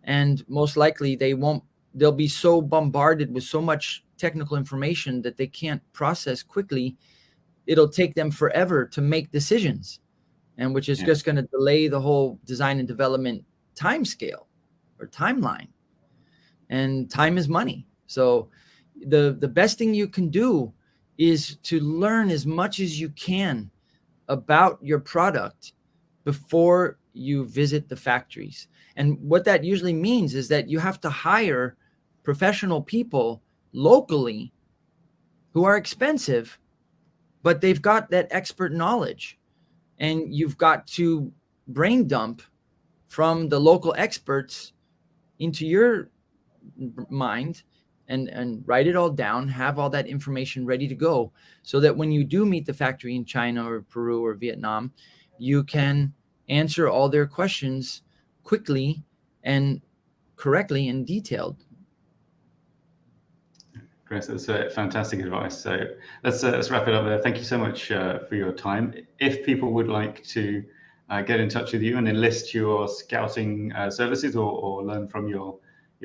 And most likely they'll be so bombarded with so much technical information that they can't process quickly. It'll take them forever to make decisions, and which is just going to delay the whole design and development time scale or timeline. And time is money. So the best thing you can do is to learn as much as you can about your product before you visit the factories. And what that usually means is that you have to hire professional people locally who are expensive, but they've got that expert knowledge. And you've got to brain dump from the local experts into your mind and write it all down, have all that information ready to go, so that when you do meet the factory in China or Peru or Vietnam, you can answer all their questions quickly and correctly and detailed. Chris, that's fantastic advice. So let's wrap it up there. Thank you so much for your time. If people would like to get in touch with you and enlist your scouting services or learn from your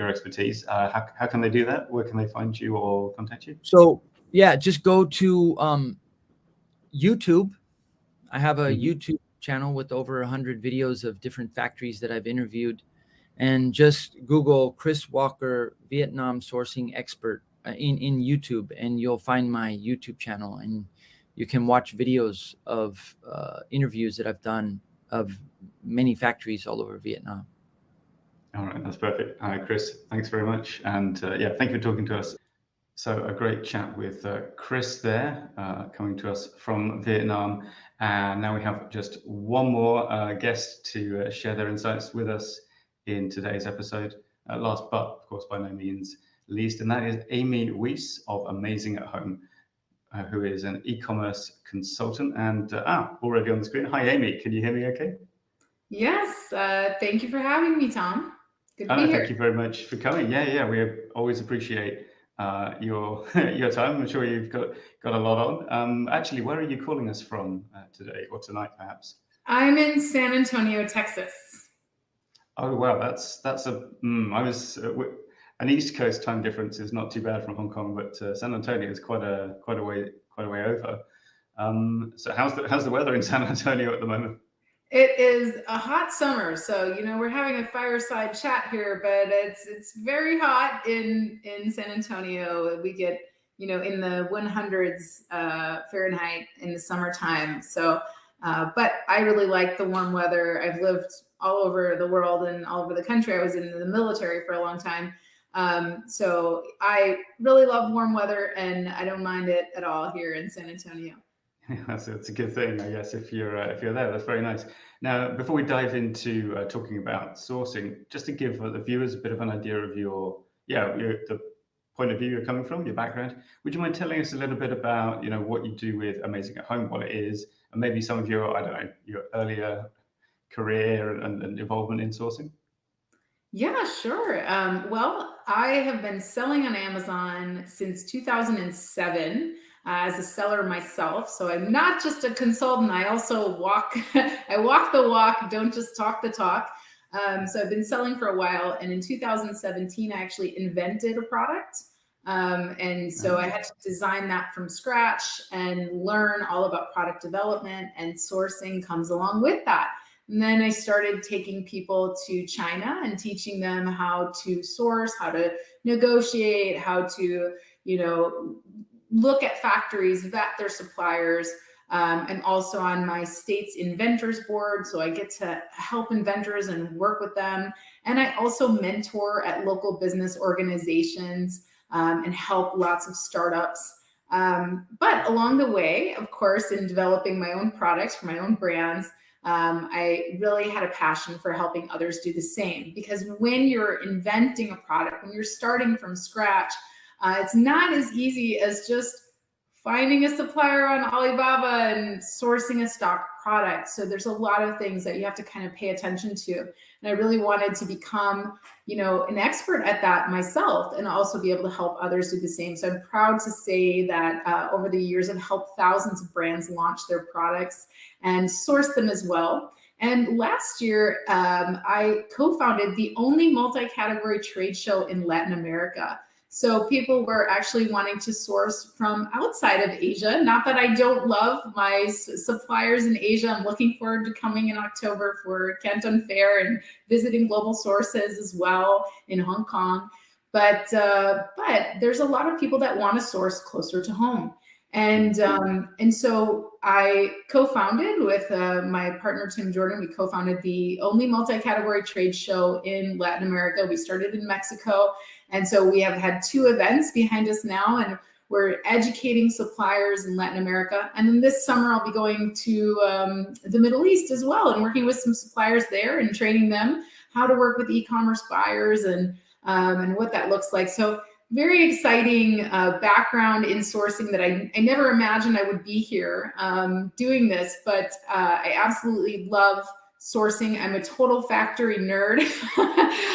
expertise, how can they do that? Where can they find you or contact you? So just go to YouTube. I have a YouTube channel with over 100 videos of different factories that I've interviewed, and just Google Chris Walker Vietnam sourcing expert in YouTube, and you'll find my YouTube channel, and you can watch videos of interviews that I've done of many factories all over Vietnam. All right, that's perfect. Chris, thanks very much. And thank you for talking to us. So a great chat with Chris there, coming to us from Vietnam. And now we have just one more guest to share their insights with us in today's episode. Last but, of course, by no means least, and that is Amy Weiss of Amazing at Home, who is an e-commerce consultant. And already on the screen. Hi, Amy. Can you hear me okay? Yes. Thank you for having me, Tom. Good to be here. Thank you very much for coming. Yeah. We always appreciate your time. I'm sure you've got a lot on. Actually, where are you calling us from today or tonight, perhaps? I'm in San Antonio, Texas. Oh wow, that's I was an East Coast time difference is not too bad from Hong Kong, but San Antonio is quite a way over. So how's the weather in San Antonio at the moment? It is a hot summer, so we're having a fireside chat here, but it's very hot in San Antonio. We get in the 100s Fahrenheit in the summertime. So, but I really like the warm weather. I've lived all over the world and all over the country. I was in the military for a long time, so I really love warm weather, and I don't mind it at all here in San Antonio. That's a good thing, I guess, if you're there. That's very nice. Now, before we dive into talking about sourcing, just to give the viewers a bit of an idea of the point of view you're coming from, your background, would you mind telling us a little bit about what you do with Amazing at Home, what it is, and maybe some of your earlier career and involvement in sourcing? Yeah, sure. Well, I have been selling on Amazon since 2007 as a seller myself. So I'm not just a consultant. I also walk the walk, don't just talk the talk. So I've been selling for a while. And in 2017, I actually invented a product. And so I had to design that from scratch and learn all about product development, and sourcing comes along with that. And then I started taking people to China and teaching them how to source, how to negotiate, how to, look at factories, vet their suppliers. I'm also on my state's inventors board, so I get to help inventors and work with them. And I also mentor at local business organizations and help lots of startups. But along the way, of course, in developing my own products for my own brands, I really had a passion for helping others do the same. Because when you're inventing a product, when you're starting from scratch, it's not as easy as just finding a supplier on Alibaba and sourcing a stock product. So there's a lot of things that you have to kind of pay attention to. And I really wanted to become, an expert at that myself and also be able to help others do the same. So I'm proud to say that over the years, I've helped thousands of brands launch their products and source them as well. And last year, I co-founded the only multi-category trade show in Latin America. So people were actually wanting to source from outside of Asia. Not that I don't love my suppliers in Asia. I'm looking forward to coming in October for Canton Fair and visiting global sources as well in Hong Kong. But there's a lot of people that want to source closer to home. And so I co-founded with my partner, Tim Jordan. We co-founded the only multi-category trade show in Latin America. We started in Mexico. And so we have had 2 events behind us now, and we're educating suppliers in Latin America. And then this summer, I'll be going to the Middle East as well and working with some suppliers there and training them how to work with e-commerce buyers and what that looks like. So very exciting background in sourcing that I never imagined I would be here doing this, but I absolutely love sourcing. I'm a total factory nerd.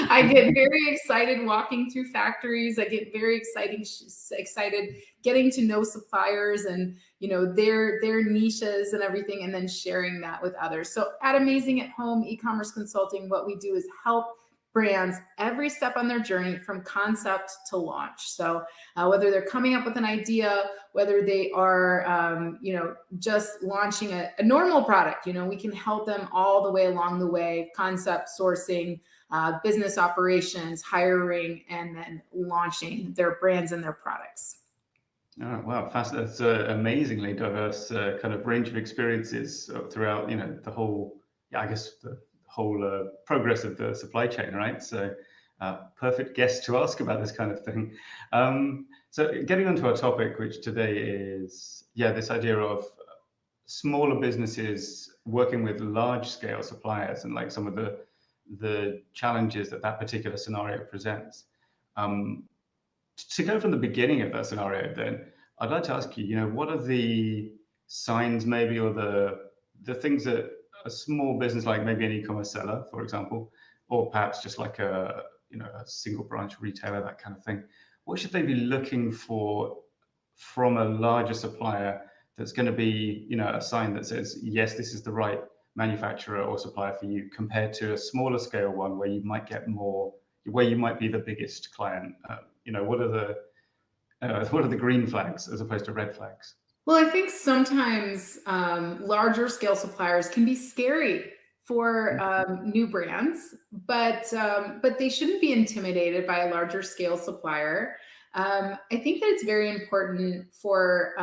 I get very excited walking through factories. I get very excited getting to know suppliers and their niches and everything, and then sharing that with others. So at Amazing at Home e-commerce consulting, what we do is help brands every step on their journey from concept to launch. So whether they're coming up with an idea, whether they are, just launching a normal product, we can help them all the way along the way, concept, sourcing, business operations, hiring, and then launching their brands and their products. Oh, wow, fascinating. That's an amazingly diverse kind of range of experiences throughout, the whole, the whole progress of the supply chain, right? So perfect guest to ask about this kind of thing. So getting onto our topic, which today is, this idea of smaller businesses working with large scale suppliers and like some of the challenges that particular scenario presents. To go from the beginning of that scenario, then I'd like to ask you, what are the signs maybe, or the things that a small business like maybe an e-commerce seller, for example, or perhaps just like a single branch retailer, that kind of thing, what should they be looking for from a larger supplier that's going to be, a sign that says, yes, this is the right manufacturer or supplier for you, compared to a smaller scale one where you might get more, where you might be the biggest client? What are the green flags as opposed to red flags? Well, I think sometimes larger scale suppliers can be scary for new brands, but they shouldn't be intimidated by a larger scale supplier. I think that it's very important for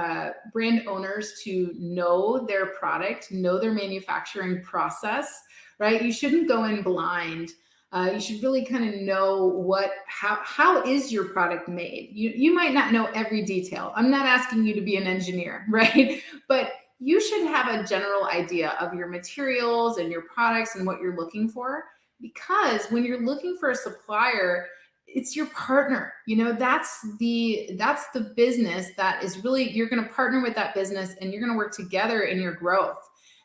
brand owners to know their product, know their manufacturing process, right? You shouldn't go in blind. You should really kind of know how is your product made. You might not know every detail. I'm not asking you to be an engineer, right? But you should have a general idea of your materials and your products and what you're looking for. Because when you're looking for a supplier, it's your partner. That's the business that is really, you're going to partner with that business and you're going to work together in your growth.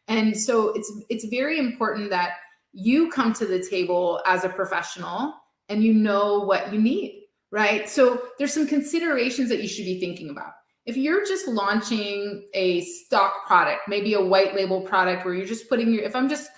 And so it's very important that you come to the table as a professional and you know what you need, right? So there's some considerations that you should be thinking about. If you're just launching a stock product, maybe a white label product where you're just putting if I'm just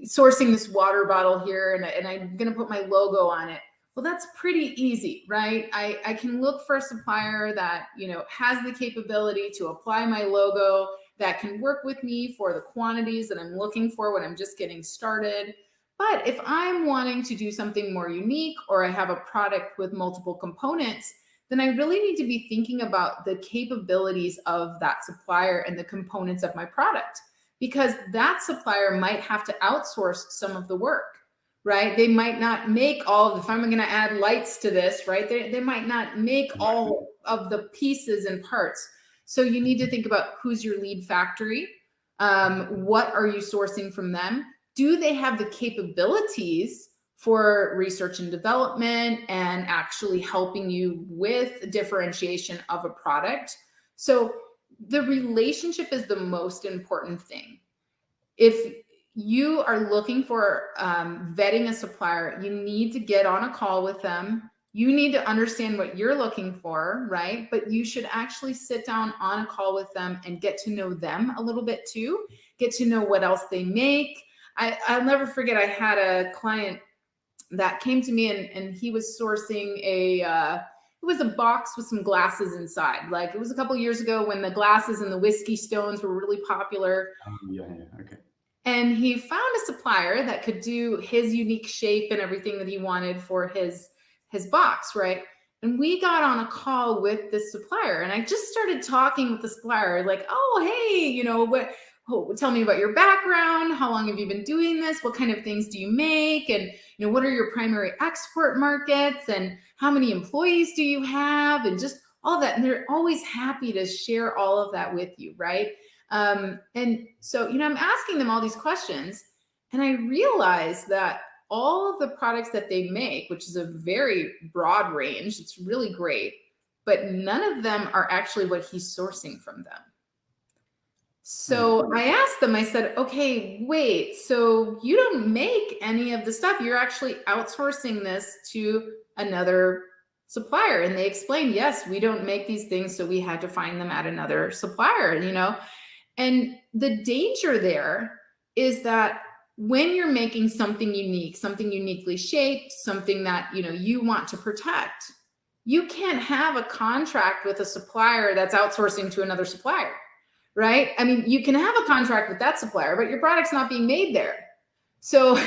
sourcing this water bottle here and I'm going to put my logo on it, well, that's pretty easy, right? I can look for a supplier that, has the capability to apply my logo, that can work with me for the quantities that I'm looking for when I'm just getting started. But if I'm wanting to do something more unique, or I have a product with multiple components, then I really need to be thinking about the capabilities of that supplier and the components of my product, because that supplier might have to outsource some of the work, right? They might not make if I'm going to add lights to this, right? They might not make all of the pieces and parts. So you need to think about who's your lead factory. What are you sourcing from them? Do they have the capabilities for research and development and actually helping you with differentiation of a product? So the relationship is the most important thing. If you are looking for vetting a supplier, you need to get on a call with them. You need to understand what you're looking for, right? But you should actually sit down on a call with them and get to know them a little bit too. Get to know what else they make. I'll never forget, I had a client that came to me and he was sourcing it was a box with some glasses inside. Like, it was a couple of years ago when the glasses and the whiskey stones were really popular. Yeah, okay. And he found a supplier that could do his unique shape and everything that he wanted for his box, right? And we got on a call with this supplier, and I just started talking with the supplier, like, oh, hey, tell me about your background. How long have you been doing this? What kind of things do you make? And, what are your primary export markets? And how many employees do you have? And just all that. And they're always happy to share all of that with you, right? And so, I'm asking them all these questions, and I realized that all of the products that they make, which is a very broad range, it's really great, but none of them are actually what he's sourcing from them. So I asked them, I said, okay, wait, so you don't make any of the stuff. You're actually outsourcing this to another supplier. And they explained, yes, we don't make these things, so we had to find them at another supplier, And the danger there is that when you're making something unique, something uniquely shaped, something that, you want to protect, you can't have a contract with a supplier that's outsourcing to another supplier. Right? I mean, you can have a contract with that supplier, but your product's not being made there. So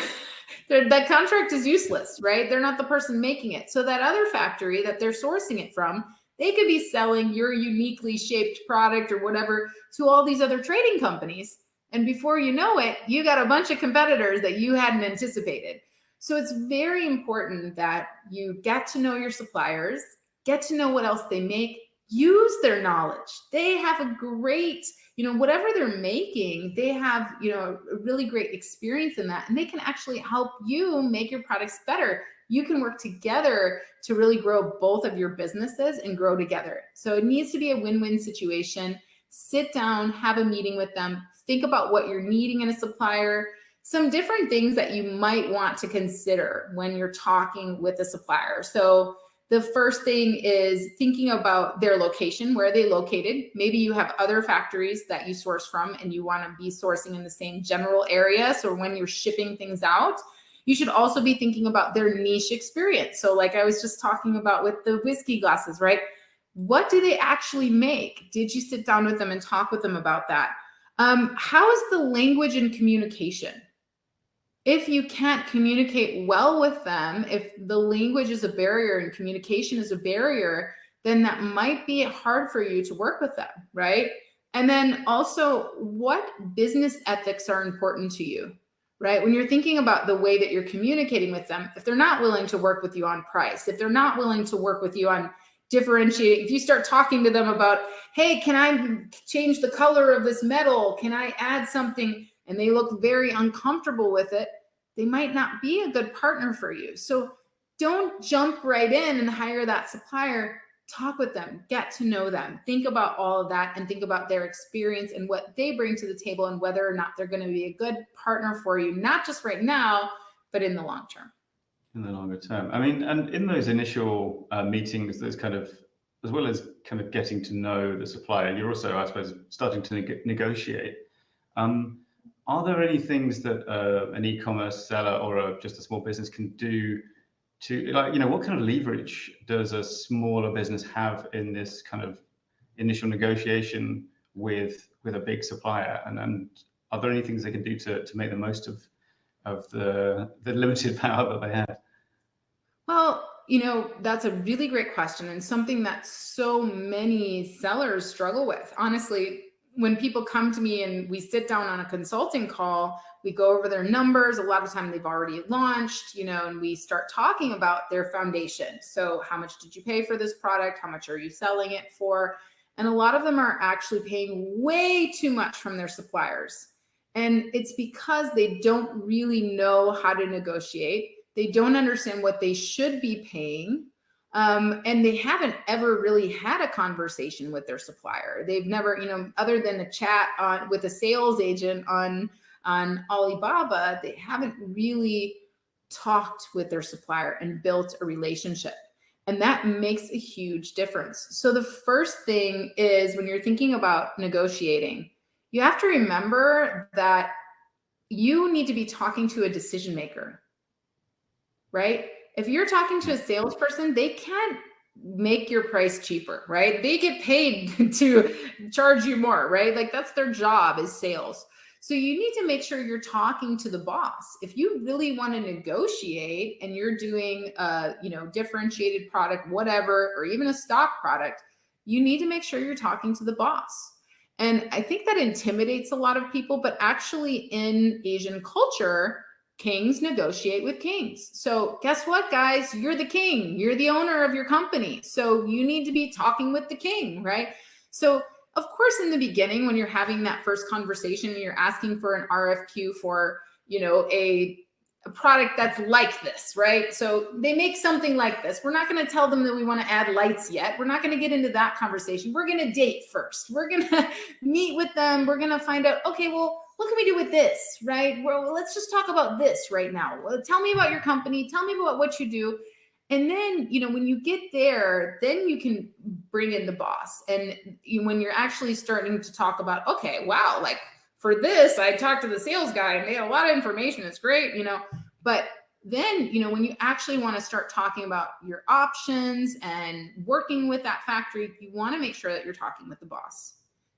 that contract is useless, right? They're not the person making it. So that other factory that they're sourcing it from, they could be selling your uniquely shaped product or whatever to all these other trading companies. And before you know it, you got a bunch of competitors that you hadn't anticipated. So it's very important that you get to know your suppliers, get to know what else they make, use their knowledge. They have a great, whatever they're making, they have, a really great experience in that, and they can actually help you make your products better. You can work together to really grow both of your businesses and grow together. So it needs to be a win-win situation. Sit down, have a meeting with them, think about what you're needing in a supplier, some different things that you might want to consider when you're talking with a supplier. So the first thing is thinking about their location, where are they located? Maybe you have other factories that you source from and you want to be sourcing in the same general area. So when you're shipping things out, you should also be thinking about their niche experience. So like I was just talking about with the whiskey glasses, right? What do they actually make? Did you sit down with them and talk with them about that? How is the language and communication? If you can't communicate well with them, if the language is a barrier and communication is a barrier, then that might be hard for you to work with them, right? And then also, what business ethics are important to you, right? When you're thinking about the way that you're communicating with them, if they're not willing to work with you on price, if they're not willing to work with you on differentiating, if you start talking to them about, hey, can I change the color of this metal? Can I add something? And they look very uncomfortable with it, they might not be a good partner for you. So don't jump right in and hire that supplier. Talk with them, get to know them, think about all of that, and think about their experience and what they bring to the table and whether or not they're going to be a good partner for you, not just right now, but in the long term. In the longer term. I mean, and in those initial meetings, there's kind of, as well as kind of getting to know the supplier, you're also, I suppose, starting to negotiate. Are there any things that an e-commerce seller or just a small business can do to, what kind of leverage does a smaller business have in this kind of initial negotiation with a big supplier? And are there any things they can do to make the most of the limited power that they have? Well, that's a really great question, and something that so many sellers struggle with. Honestly, when people come to me and we sit down on a consulting call, we go over their numbers. A lot of time they've already launched, and we start talking about their foundation. So how much did you pay for this product? How much are you selling it for? And a lot of them are actually paying way too much from their suppliers. And it's because they don't really know how to negotiate. They don't understand what they should be paying. and they haven't ever really had a conversation with their supplier. They've never, other than a chat with a sales agent on Alibaba, they haven't really talked with their supplier and built a relationship. And that makes a huge difference. So the first thing is, when you're thinking about negotiating, you have to remember that you need to be talking to a decision maker, right? If you're talking to a salesperson, they can't make your price cheaper, right? They get paid to charge you more, right? Like, that's their job, is sales. So you need to make sure you're talking to the boss. If you really want to negotiate and you're doing a, differentiated product, whatever, or even a stock product, you need to make sure you're talking to the boss. And I think that intimidates a lot of people, but actually in Asian culture, kings negotiate with kings. So guess what, guys? You're the king. You're the owner of your company. So you need to be talking with the king, right? So of course, in the beginning, when you're having that first conversation and you're asking for an RFQ for, a product that's like this, right? So they make something like this. We're not going to tell them that we want to add lights yet. We're not going to get into that conversation. We're going to date first. We're going to meet with them. We're going to find out, okay, well, what can we do with this, right? Well, let's just talk about this right now. Well, tell me about your company. Tell me about what you do. And then, when you get there, then you can bring in the boss. And when you're actually starting to talk about, okay, wow, like for this, I talked to the sales guy and they had a lot of information. It's great, but then, when you actually want to start talking about your options and working with that factory, you want to make sure that you're talking with the boss,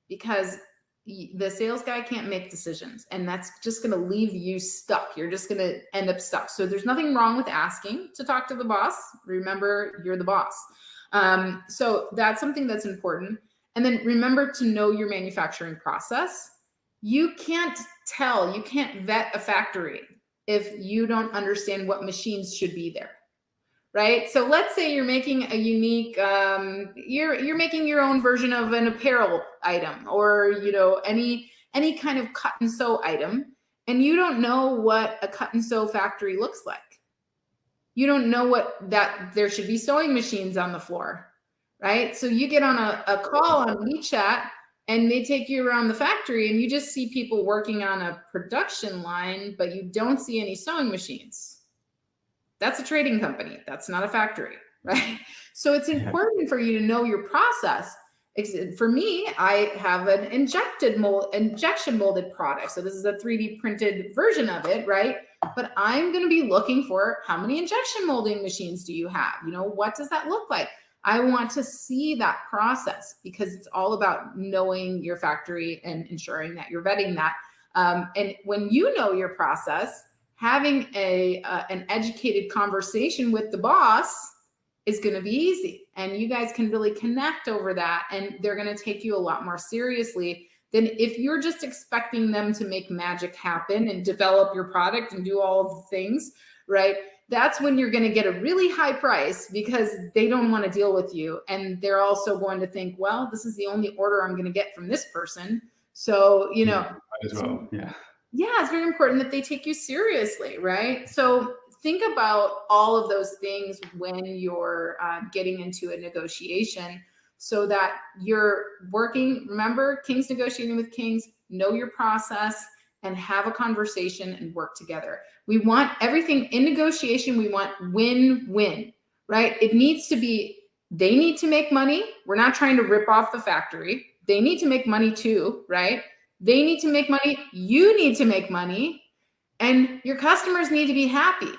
because the sales guy can't make decisions, and that's just going to leave you stuck. You're just going to end up stuck. So there's nothing wrong with asking to talk to the boss. Remember, you're the boss. So that's something that's important. And then remember to know your manufacturing process. You can't vet a factory if you don't understand what machines should be there. Right? So let's say you're making a unique, you're making your own version of an apparel item, or, any kind of cut and sew item, and you don't know what a cut and sew factory looks like. You don't know that there should be sewing machines on the floor, right? So you get on a call on WeChat and they take you around the factory and you just see people working on a production line, but you don't see any sewing machines. That's a trading company. That's not a factory, right? So it's important for you to know your process. For me, I have an injection molded product. So this is a 3D printed version of it, right? But I'm going to be looking for, how many injection molding machines do you have? What does that look like? I want to see that process, because it's all about knowing your factory and ensuring that you're vetting that. And when you know your process, having an educated conversation with the boss is going to be easy, and you guys can really connect over that, and they're going to take you a lot more seriously than if you're just expecting them to make magic happen and develop your product and do all of the things, right? That's when you're going to get a really high price, because they don't want to deal with you, and they're also going to think, well, this is the only order I'm going to get from this person. So, as well. Yeah, it's very important that they take you seriously, right? So think about all of those things when you're getting into a negotiation, so that you're working. Remember, kings negotiating with kings. Know your process and have a conversation and work together. We want everything in negotiation. We want win-win, right? It needs to be, they need to make money. We're not trying to rip off the factory. They need to make money too, right? They need to make money. You need to make money, and your customers need to be happy.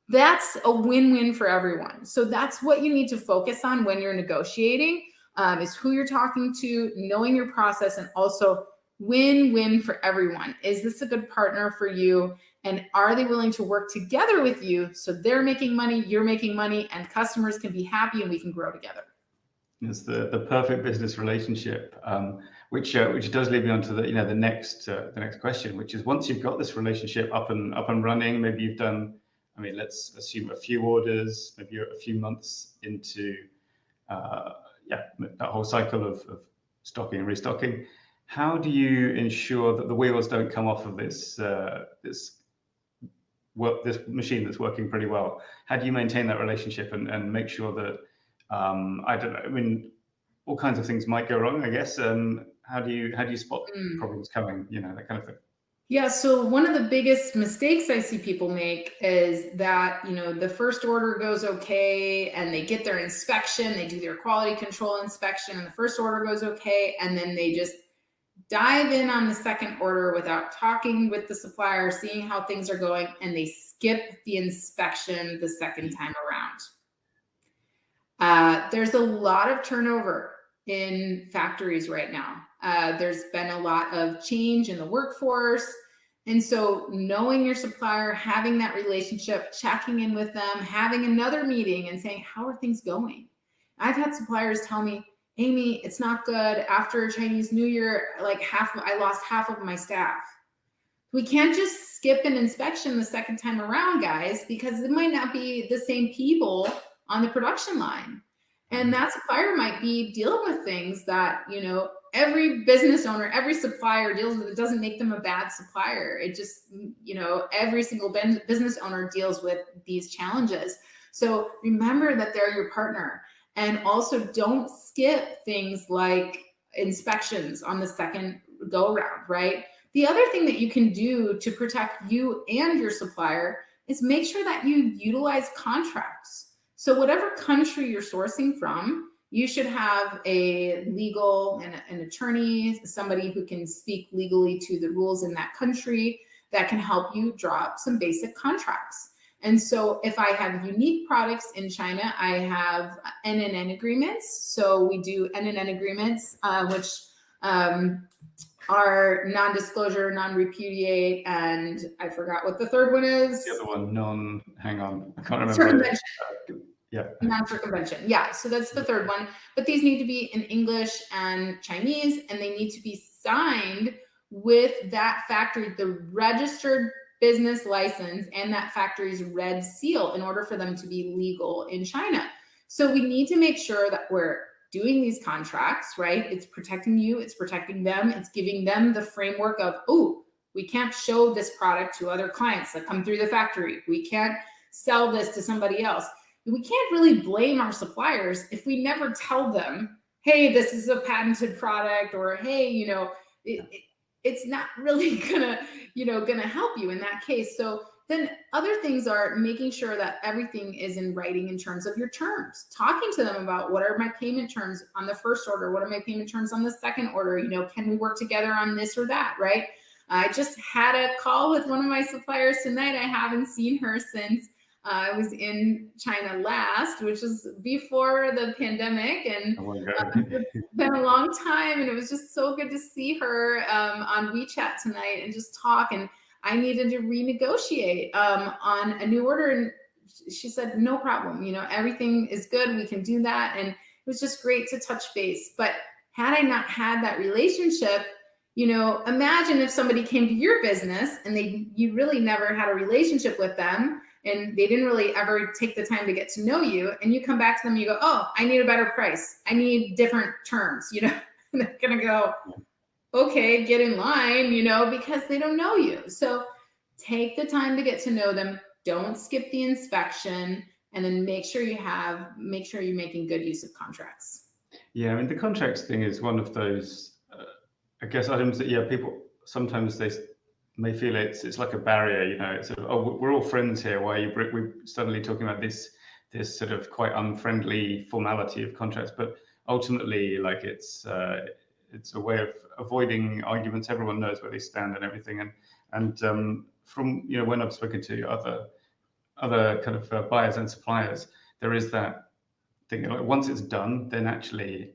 That's a win-win for everyone. So that's what you need to focus on when you're negotiating, is who you're talking to, knowing your process, and also win-win for everyone. Is this a good partner for you? And are they willing to work together with you, so they're making money, you're making money, and customers can be happy and we can grow together? It's the perfect business relationship, which does lead me on to the next question, which is, once you've got this relationship up and running, maybe you've done, let's assume a few orders, maybe you're a few months into that whole cycle of stocking and restocking. How do you ensure that the wheels don't come off of this machine that's working pretty well? How do you maintain that relationship and make sure that I don't know. I mean, all kinds of things might go wrong, I guess. How do you spot problems coming? That kind of thing. Yeah, so one of the biggest mistakes I see people make is that, the first order goes okay and they get their inspection, they do their quality control inspection, and the first order goes okay, and then they just dive in on the second order without talking with the supplier, seeing how things are going, and they skip the inspection the second time around. There's a lot of turnover in factories right now. There's been a lot of change in the workforce. And so knowing your supplier, having that relationship, checking in with them, having another meeting and saying, how are things going? I've had suppliers tell me, Amy, it's not good. After Chinese New Year, I lost half of my staff. We can't just skip an inspection the second time around, guys, because it might not be the same people on the production line. And that supplier might be dealing with things that, every business owner, every supplier deals with. It doesn't make them a bad supplier. It just, every single business owner deals with these challenges. So remember that they're your partner. And also don't skip things like inspections on the second go around, right? The other thing that you can do to protect you and your supplier is make sure that you utilize contracts. So whatever country you're sourcing from, you should have a legal and an attorney, somebody who can speak legally to the rules in that country that can help you draw up some basic contracts. And so if I have unique products in China, I have NNN agreements. So we do NNN agreements, which are non-disclosure, non-repudiate, and I forgot what the third one is. The other one, hang on, I can't remember. Circumvention. Yeah. Non-circumvention. Yeah, so that's the third one. But these need to be in English and Chinese, and they need to be signed with that factory, the registered business license and that factory's red seal in order for them to be legal in China. So we need to make sure that we're doing these contracts, right? It's protecting you, it's protecting them, it's giving them the framework of, oh, we can't show this product to other clients that come through the factory. We can't sell this to somebody else. We can't really blame our suppliers if we never tell them, hey, this is a patented product, or hey, it's not really gonna help you in that case. So then other things are making sure that everything is in writing in terms of your terms, talking to them about what are my payment terms on the first order, what are my payment terms on the second order, can we work together on this or that, right? I just had a call with one of my suppliers tonight. I haven't seen her since I was in China last, which is before the pandemic, and it's been a long time, and it was just so good to see her on WeChat tonight and just talk. And I needed to renegotiate on a new order, and she said, no problem, everything is good, we can do that. And it was just great to touch base. But had I not had that relationship, imagine if somebody came to your business and you really never had a relationship with them, and they didn't really ever take the time to get to know you, and you come back to them and you go, oh, I need a better price, I need different terms, they're gonna go, okay, get in line, because they don't know you. So take the time to get to know them, don't skip the inspection, and then make sure you're making good use of contracts. Yeah, I mean, the contracts thing is one of those, I guess, items that, people sometimes they may feel it's like a barrier, it's sort of, oh, we're all friends here, why are we're suddenly talking about this sort of quite unfriendly formality of contracts? But ultimately, like, it's a way of avoiding arguments. Everyone knows where they stand and everything. And from when I've spoken to other kind of buyers and suppliers, there is that thing. Once it's done, then actually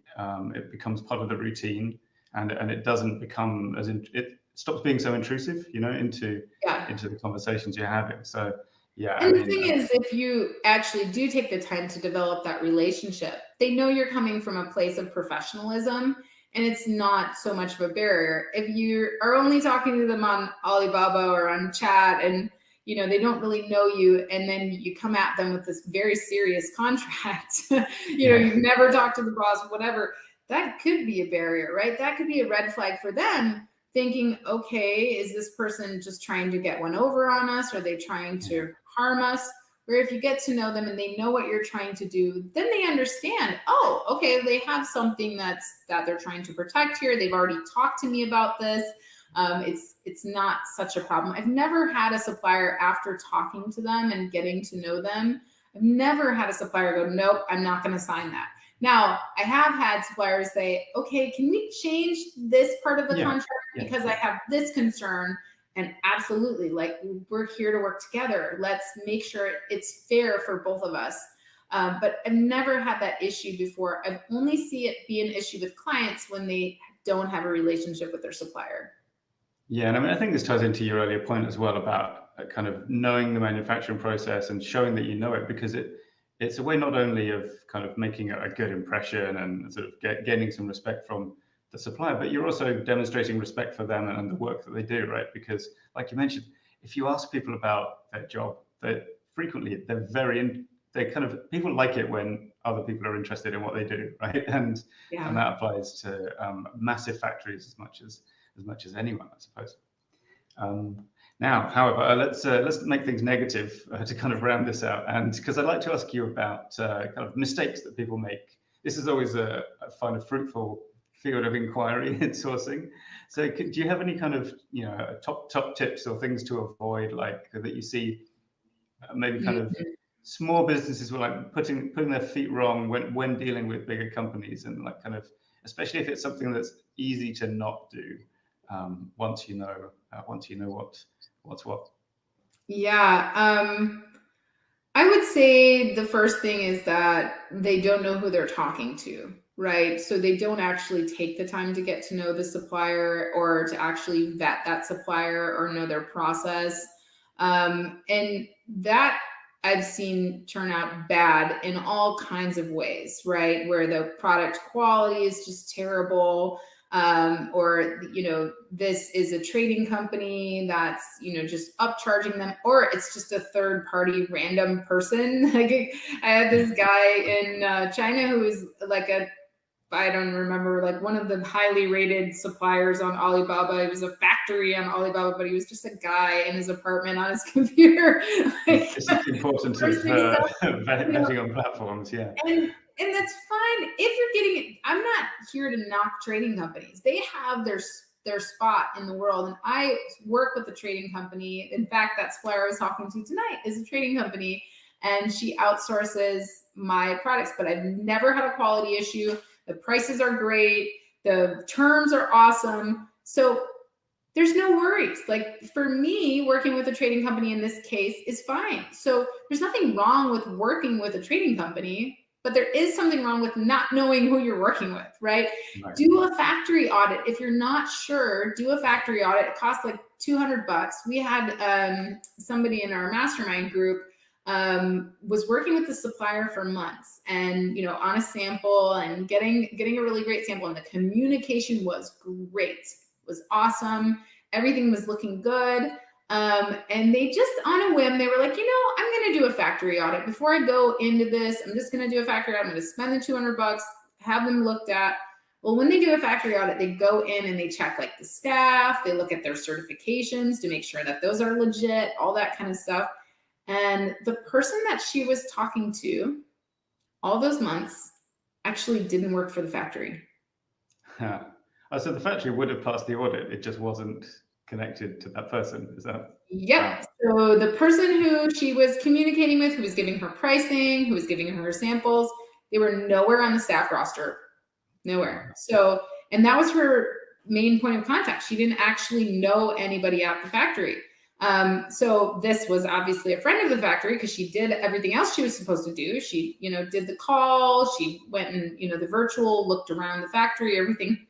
it becomes part of the routine, and it doesn't become it stops being so intrusive, into the conversations you're having. So yeah. And the thing is, if you actually do take the time to develop that relationship, they know you're coming from a place of professionalism, and it's not so much of a barrier. If you are only talking to them on Alibaba or on chat, and they don't really know you, and then you come at them with this very serious contract, you've never talked to the boss, whatever, that could be a barrier, right? That could be a red flag for them, thinking, okay, is this person just trying to get one over on us? Are they trying to harm us? where if you get to know them and they know what you're trying to do, then they understand, oh, okay, they have something that they're trying to protect here. They've already talked to me about this. It's not such a problem. I've never had a supplier, after talking to them and getting to know them, I've never had a supplier go, nope, I'm not going to sign that. Now, I have had suppliers say, okay, can we change this part of the contract because I have this concern? And absolutely, like, we're here to work together. Let's make sure it's fair for both of us. But I've never had that issue before. I've only seen it be an issue with clients when they don't have a relationship with their supplier. Yeah, and I mean, I think this ties into your earlier point as well about kind of knowing the manufacturing process and showing that you know it, because it's a way not only of kind of making a good impression and sort of gaining some respect from the supplier, but you're also demonstrating respect for them and the work that they do, right? Because, like you mentioned, if you ask people about their job, they people like it when other people are interested in what they do, right? And that applies to massive factories as much as anyone, I suppose. Now, however, let's make things negative to kind of round this out, and because I'd like to ask you about kind of mistakes that people make. This is always a fun, fruitful field of inquiry in sourcing. So, do you have any kind of top tips or things to avoid, like that you see maybe kind of small businesses were like putting their feet wrong when dealing with bigger companies, and like kind of, especially if it's something that's easy to not do once you know what's what. Yeah, I would say the first thing is that they don't know who they're talking to, right? So they don't actually take the time to get to know the supplier or to actually vet that supplier or know their process. And that I've seen turn out bad in all kinds of ways, right? Where the product quality is just terrible. Or, this is a trading company that's, just upcharging them, or it's just a third party random person. Like, I had this guy in China who was like I don't remember, like one of the highly rated suppliers on Alibaba. It was a factory on Alibaba, but he was just a guy in his apartment on his computer. This is the importance of vetting on platforms, yeah. And that's fine if you're getting it. I'm not here to knock trading companies. They have their spot in the world. And I work with a trading company. In fact, that supplier I was talking to tonight is a trading company, and she outsources my products, but I've never had a quality issue. The prices are great. The terms are awesome. So there's no worries. Like, for me, working with a trading company in this case is fine. So there's nothing wrong with working with a trading company, but there is something wrong with not knowing who you're working with, right? Do a factory audit. If you're not sure, do a factory audit. It costs like $200. We had somebody in our mastermind group was working with the supplier for months, and on a sample and getting a really great sample, and the communication was great, was awesome, everything was looking good. And they just, on a whim, they were like, I'm going to do a factory audit. Before I go into this, I'm just going to do a factory audit. I'm going to spend the $200, have them looked at. Well, when they do a factory audit, they go in and they check like the staff. They look at their certifications to make sure that those are legit, all that kind of stuff. And the person that she was talking to all those months actually didn't work for the factory. Oh, so the factory would have passed the audit. It just wasn't connected to that person. Is that? Yep. So the person who she was communicating with, who was giving her pricing, who was giving her samples, they were nowhere on the staff roster. Nowhere. So, and that was her main point of contact. She didn't actually know anybody at the factory. So this was obviously a friend of the factory because she did everything else she was supposed to do. She, did the call, she went and, the virtual, looked around the factory, everything,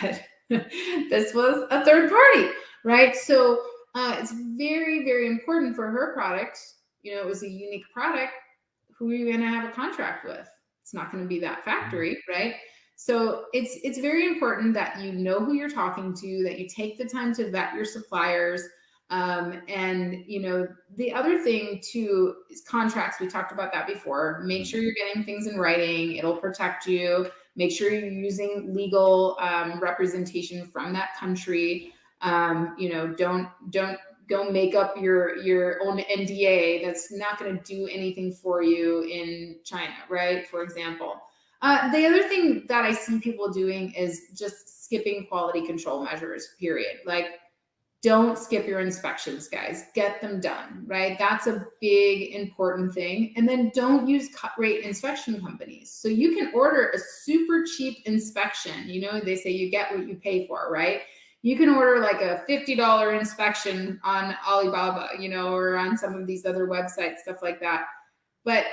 but this was a third party, right? So it's very, very important for her product. It was a unique product. Who are you going to have a contract with? It's not going to be that factory, right? So it's very important that you know who you're talking to, that you take the time to vet your suppliers. And the other thing too is contracts. We talked about that before. Make sure you're getting things in writing. It'll protect you. Make sure you're using legal representation from that country. Don't go make up your own NDA that's not going to do anything for you in China, right? For example. The other thing that I see people doing is just skipping quality control measures, period. Like, don't skip your inspections, guys. Get them done, right? That's a big, important thing. And then don't use cut rate inspection companies. So you can order a super cheap inspection. You know, they say you get what you pay for, right? You can order like a $50 inspection on Alibaba, you know, or on some of these other websites, stuff like that. But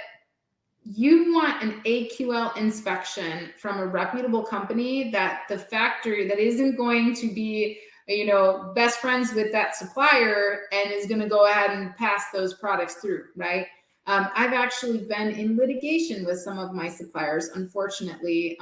you want an AQL inspection from a reputable company that the factory that isn't going to be, you know, best friends with that supplier and is going to go ahead and pass those products through, right? I've actually been in litigation with some of my suppliers, unfortunately,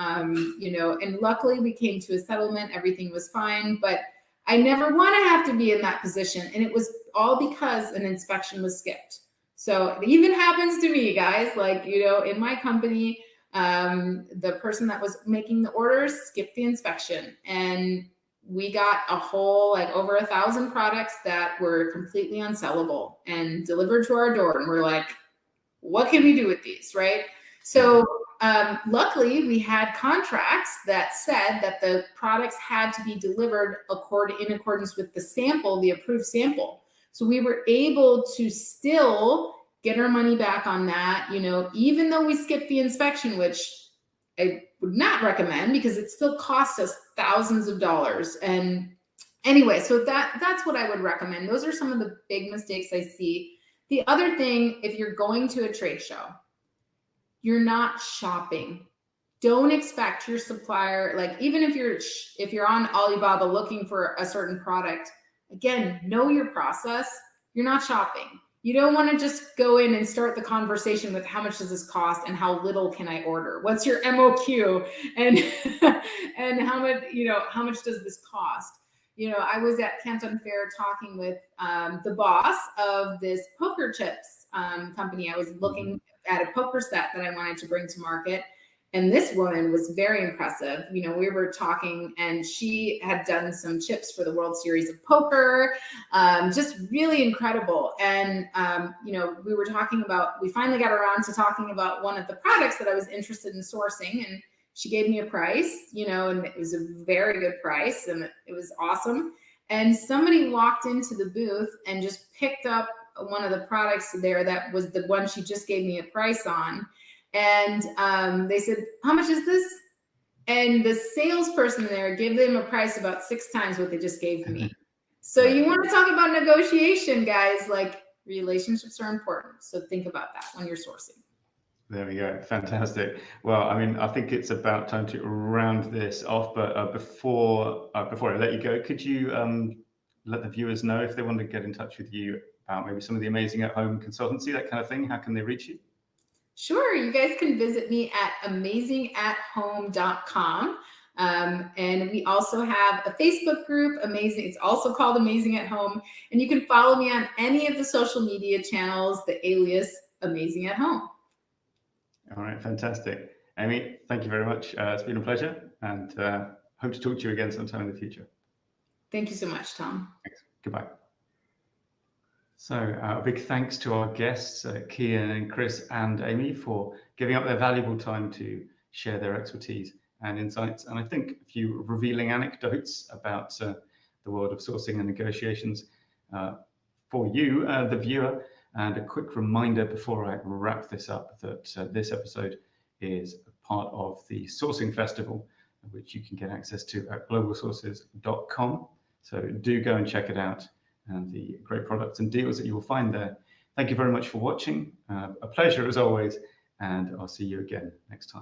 you know, and luckily we came to a settlement, everything was fine, but I never want to have to be in that position. And it was all because an inspection was skipped. So it even happens to me, guys, like, you know, in my company, the person that was making the orders skipped the inspection, and we got a whole, like, over 1,000 products that were completely unsellable and delivered to our door. And we're like, what can we do with these, right? So luckily we had contracts that said that the products had to be delivered in accordance with the sample, the approved sample. So we were able to still get our money back on that, you know, even though we skipped the inspection, which I would not recommend because it still cost us thousands of dollars. And anyway, so that's what I would recommend. Those are some of the big mistakes I see. The other thing, if you're going to a trade show, you're not shopping. Don't expect your supplier, like, even if you're on Alibaba looking for a certain product, again, know your process. You're not shopping. You don't want to just go in and start the conversation with how much does this cost and how little can I order? What's your MOQ? And and how much does this cost? You know, I was at Canton Fair talking with the boss of this poker chips company. I was looking at a poker set that I wanted to bring to market. And this woman was very impressive. You know, we were talking, and she had done some chips for the World Series of Poker, just really incredible. And, you know, we finally got around to talking about one of the products that I was interested in sourcing. And she gave me a price, you know, and it was a very good price, and it was awesome. And somebody walked into the booth and just picked up one of the products there that was the one she just gave me a price on. And they said, how much is this? And the salesperson there gave them a price about 6 times what they just gave me. So you want to talk about negotiation, guys, like, relationships are important. So think about that when you're sourcing. There we go. Fantastic. Well, I mean, I think it's about time to round this off. But before I let you go, could you let the viewers know if they want to get in touch with you about maybe some of the Amazing at Home consultancy, that kind of thing? How can they reach you? Sure. You guys can visit me at amazingathome.com. And we also have a Facebook group, Amazing. It's also called Amazing at Home. And you can follow me on any of the social media channels, the alias Amazing at Home. All right. Fantastic. Amy, thank you very much. It's been a pleasure, and hope to talk to you again sometime in the future. Thank you so much, Tom. Thanks. Goodbye. So a big thanks to our guests, Kian and Chris and Amy, for giving up their valuable time to share their expertise and insights. And I think a few revealing anecdotes about the world of sourcing and negotiations for you, the viewer. And a quick reminder before I wrap this up that this episode is part of the Sourcing Festival, which you can get access to at globalsources.com. So do go and check it out, and the great products and deals that you will find there. Thank you very much for watching. A pleasure as always, and I'll see you again next time.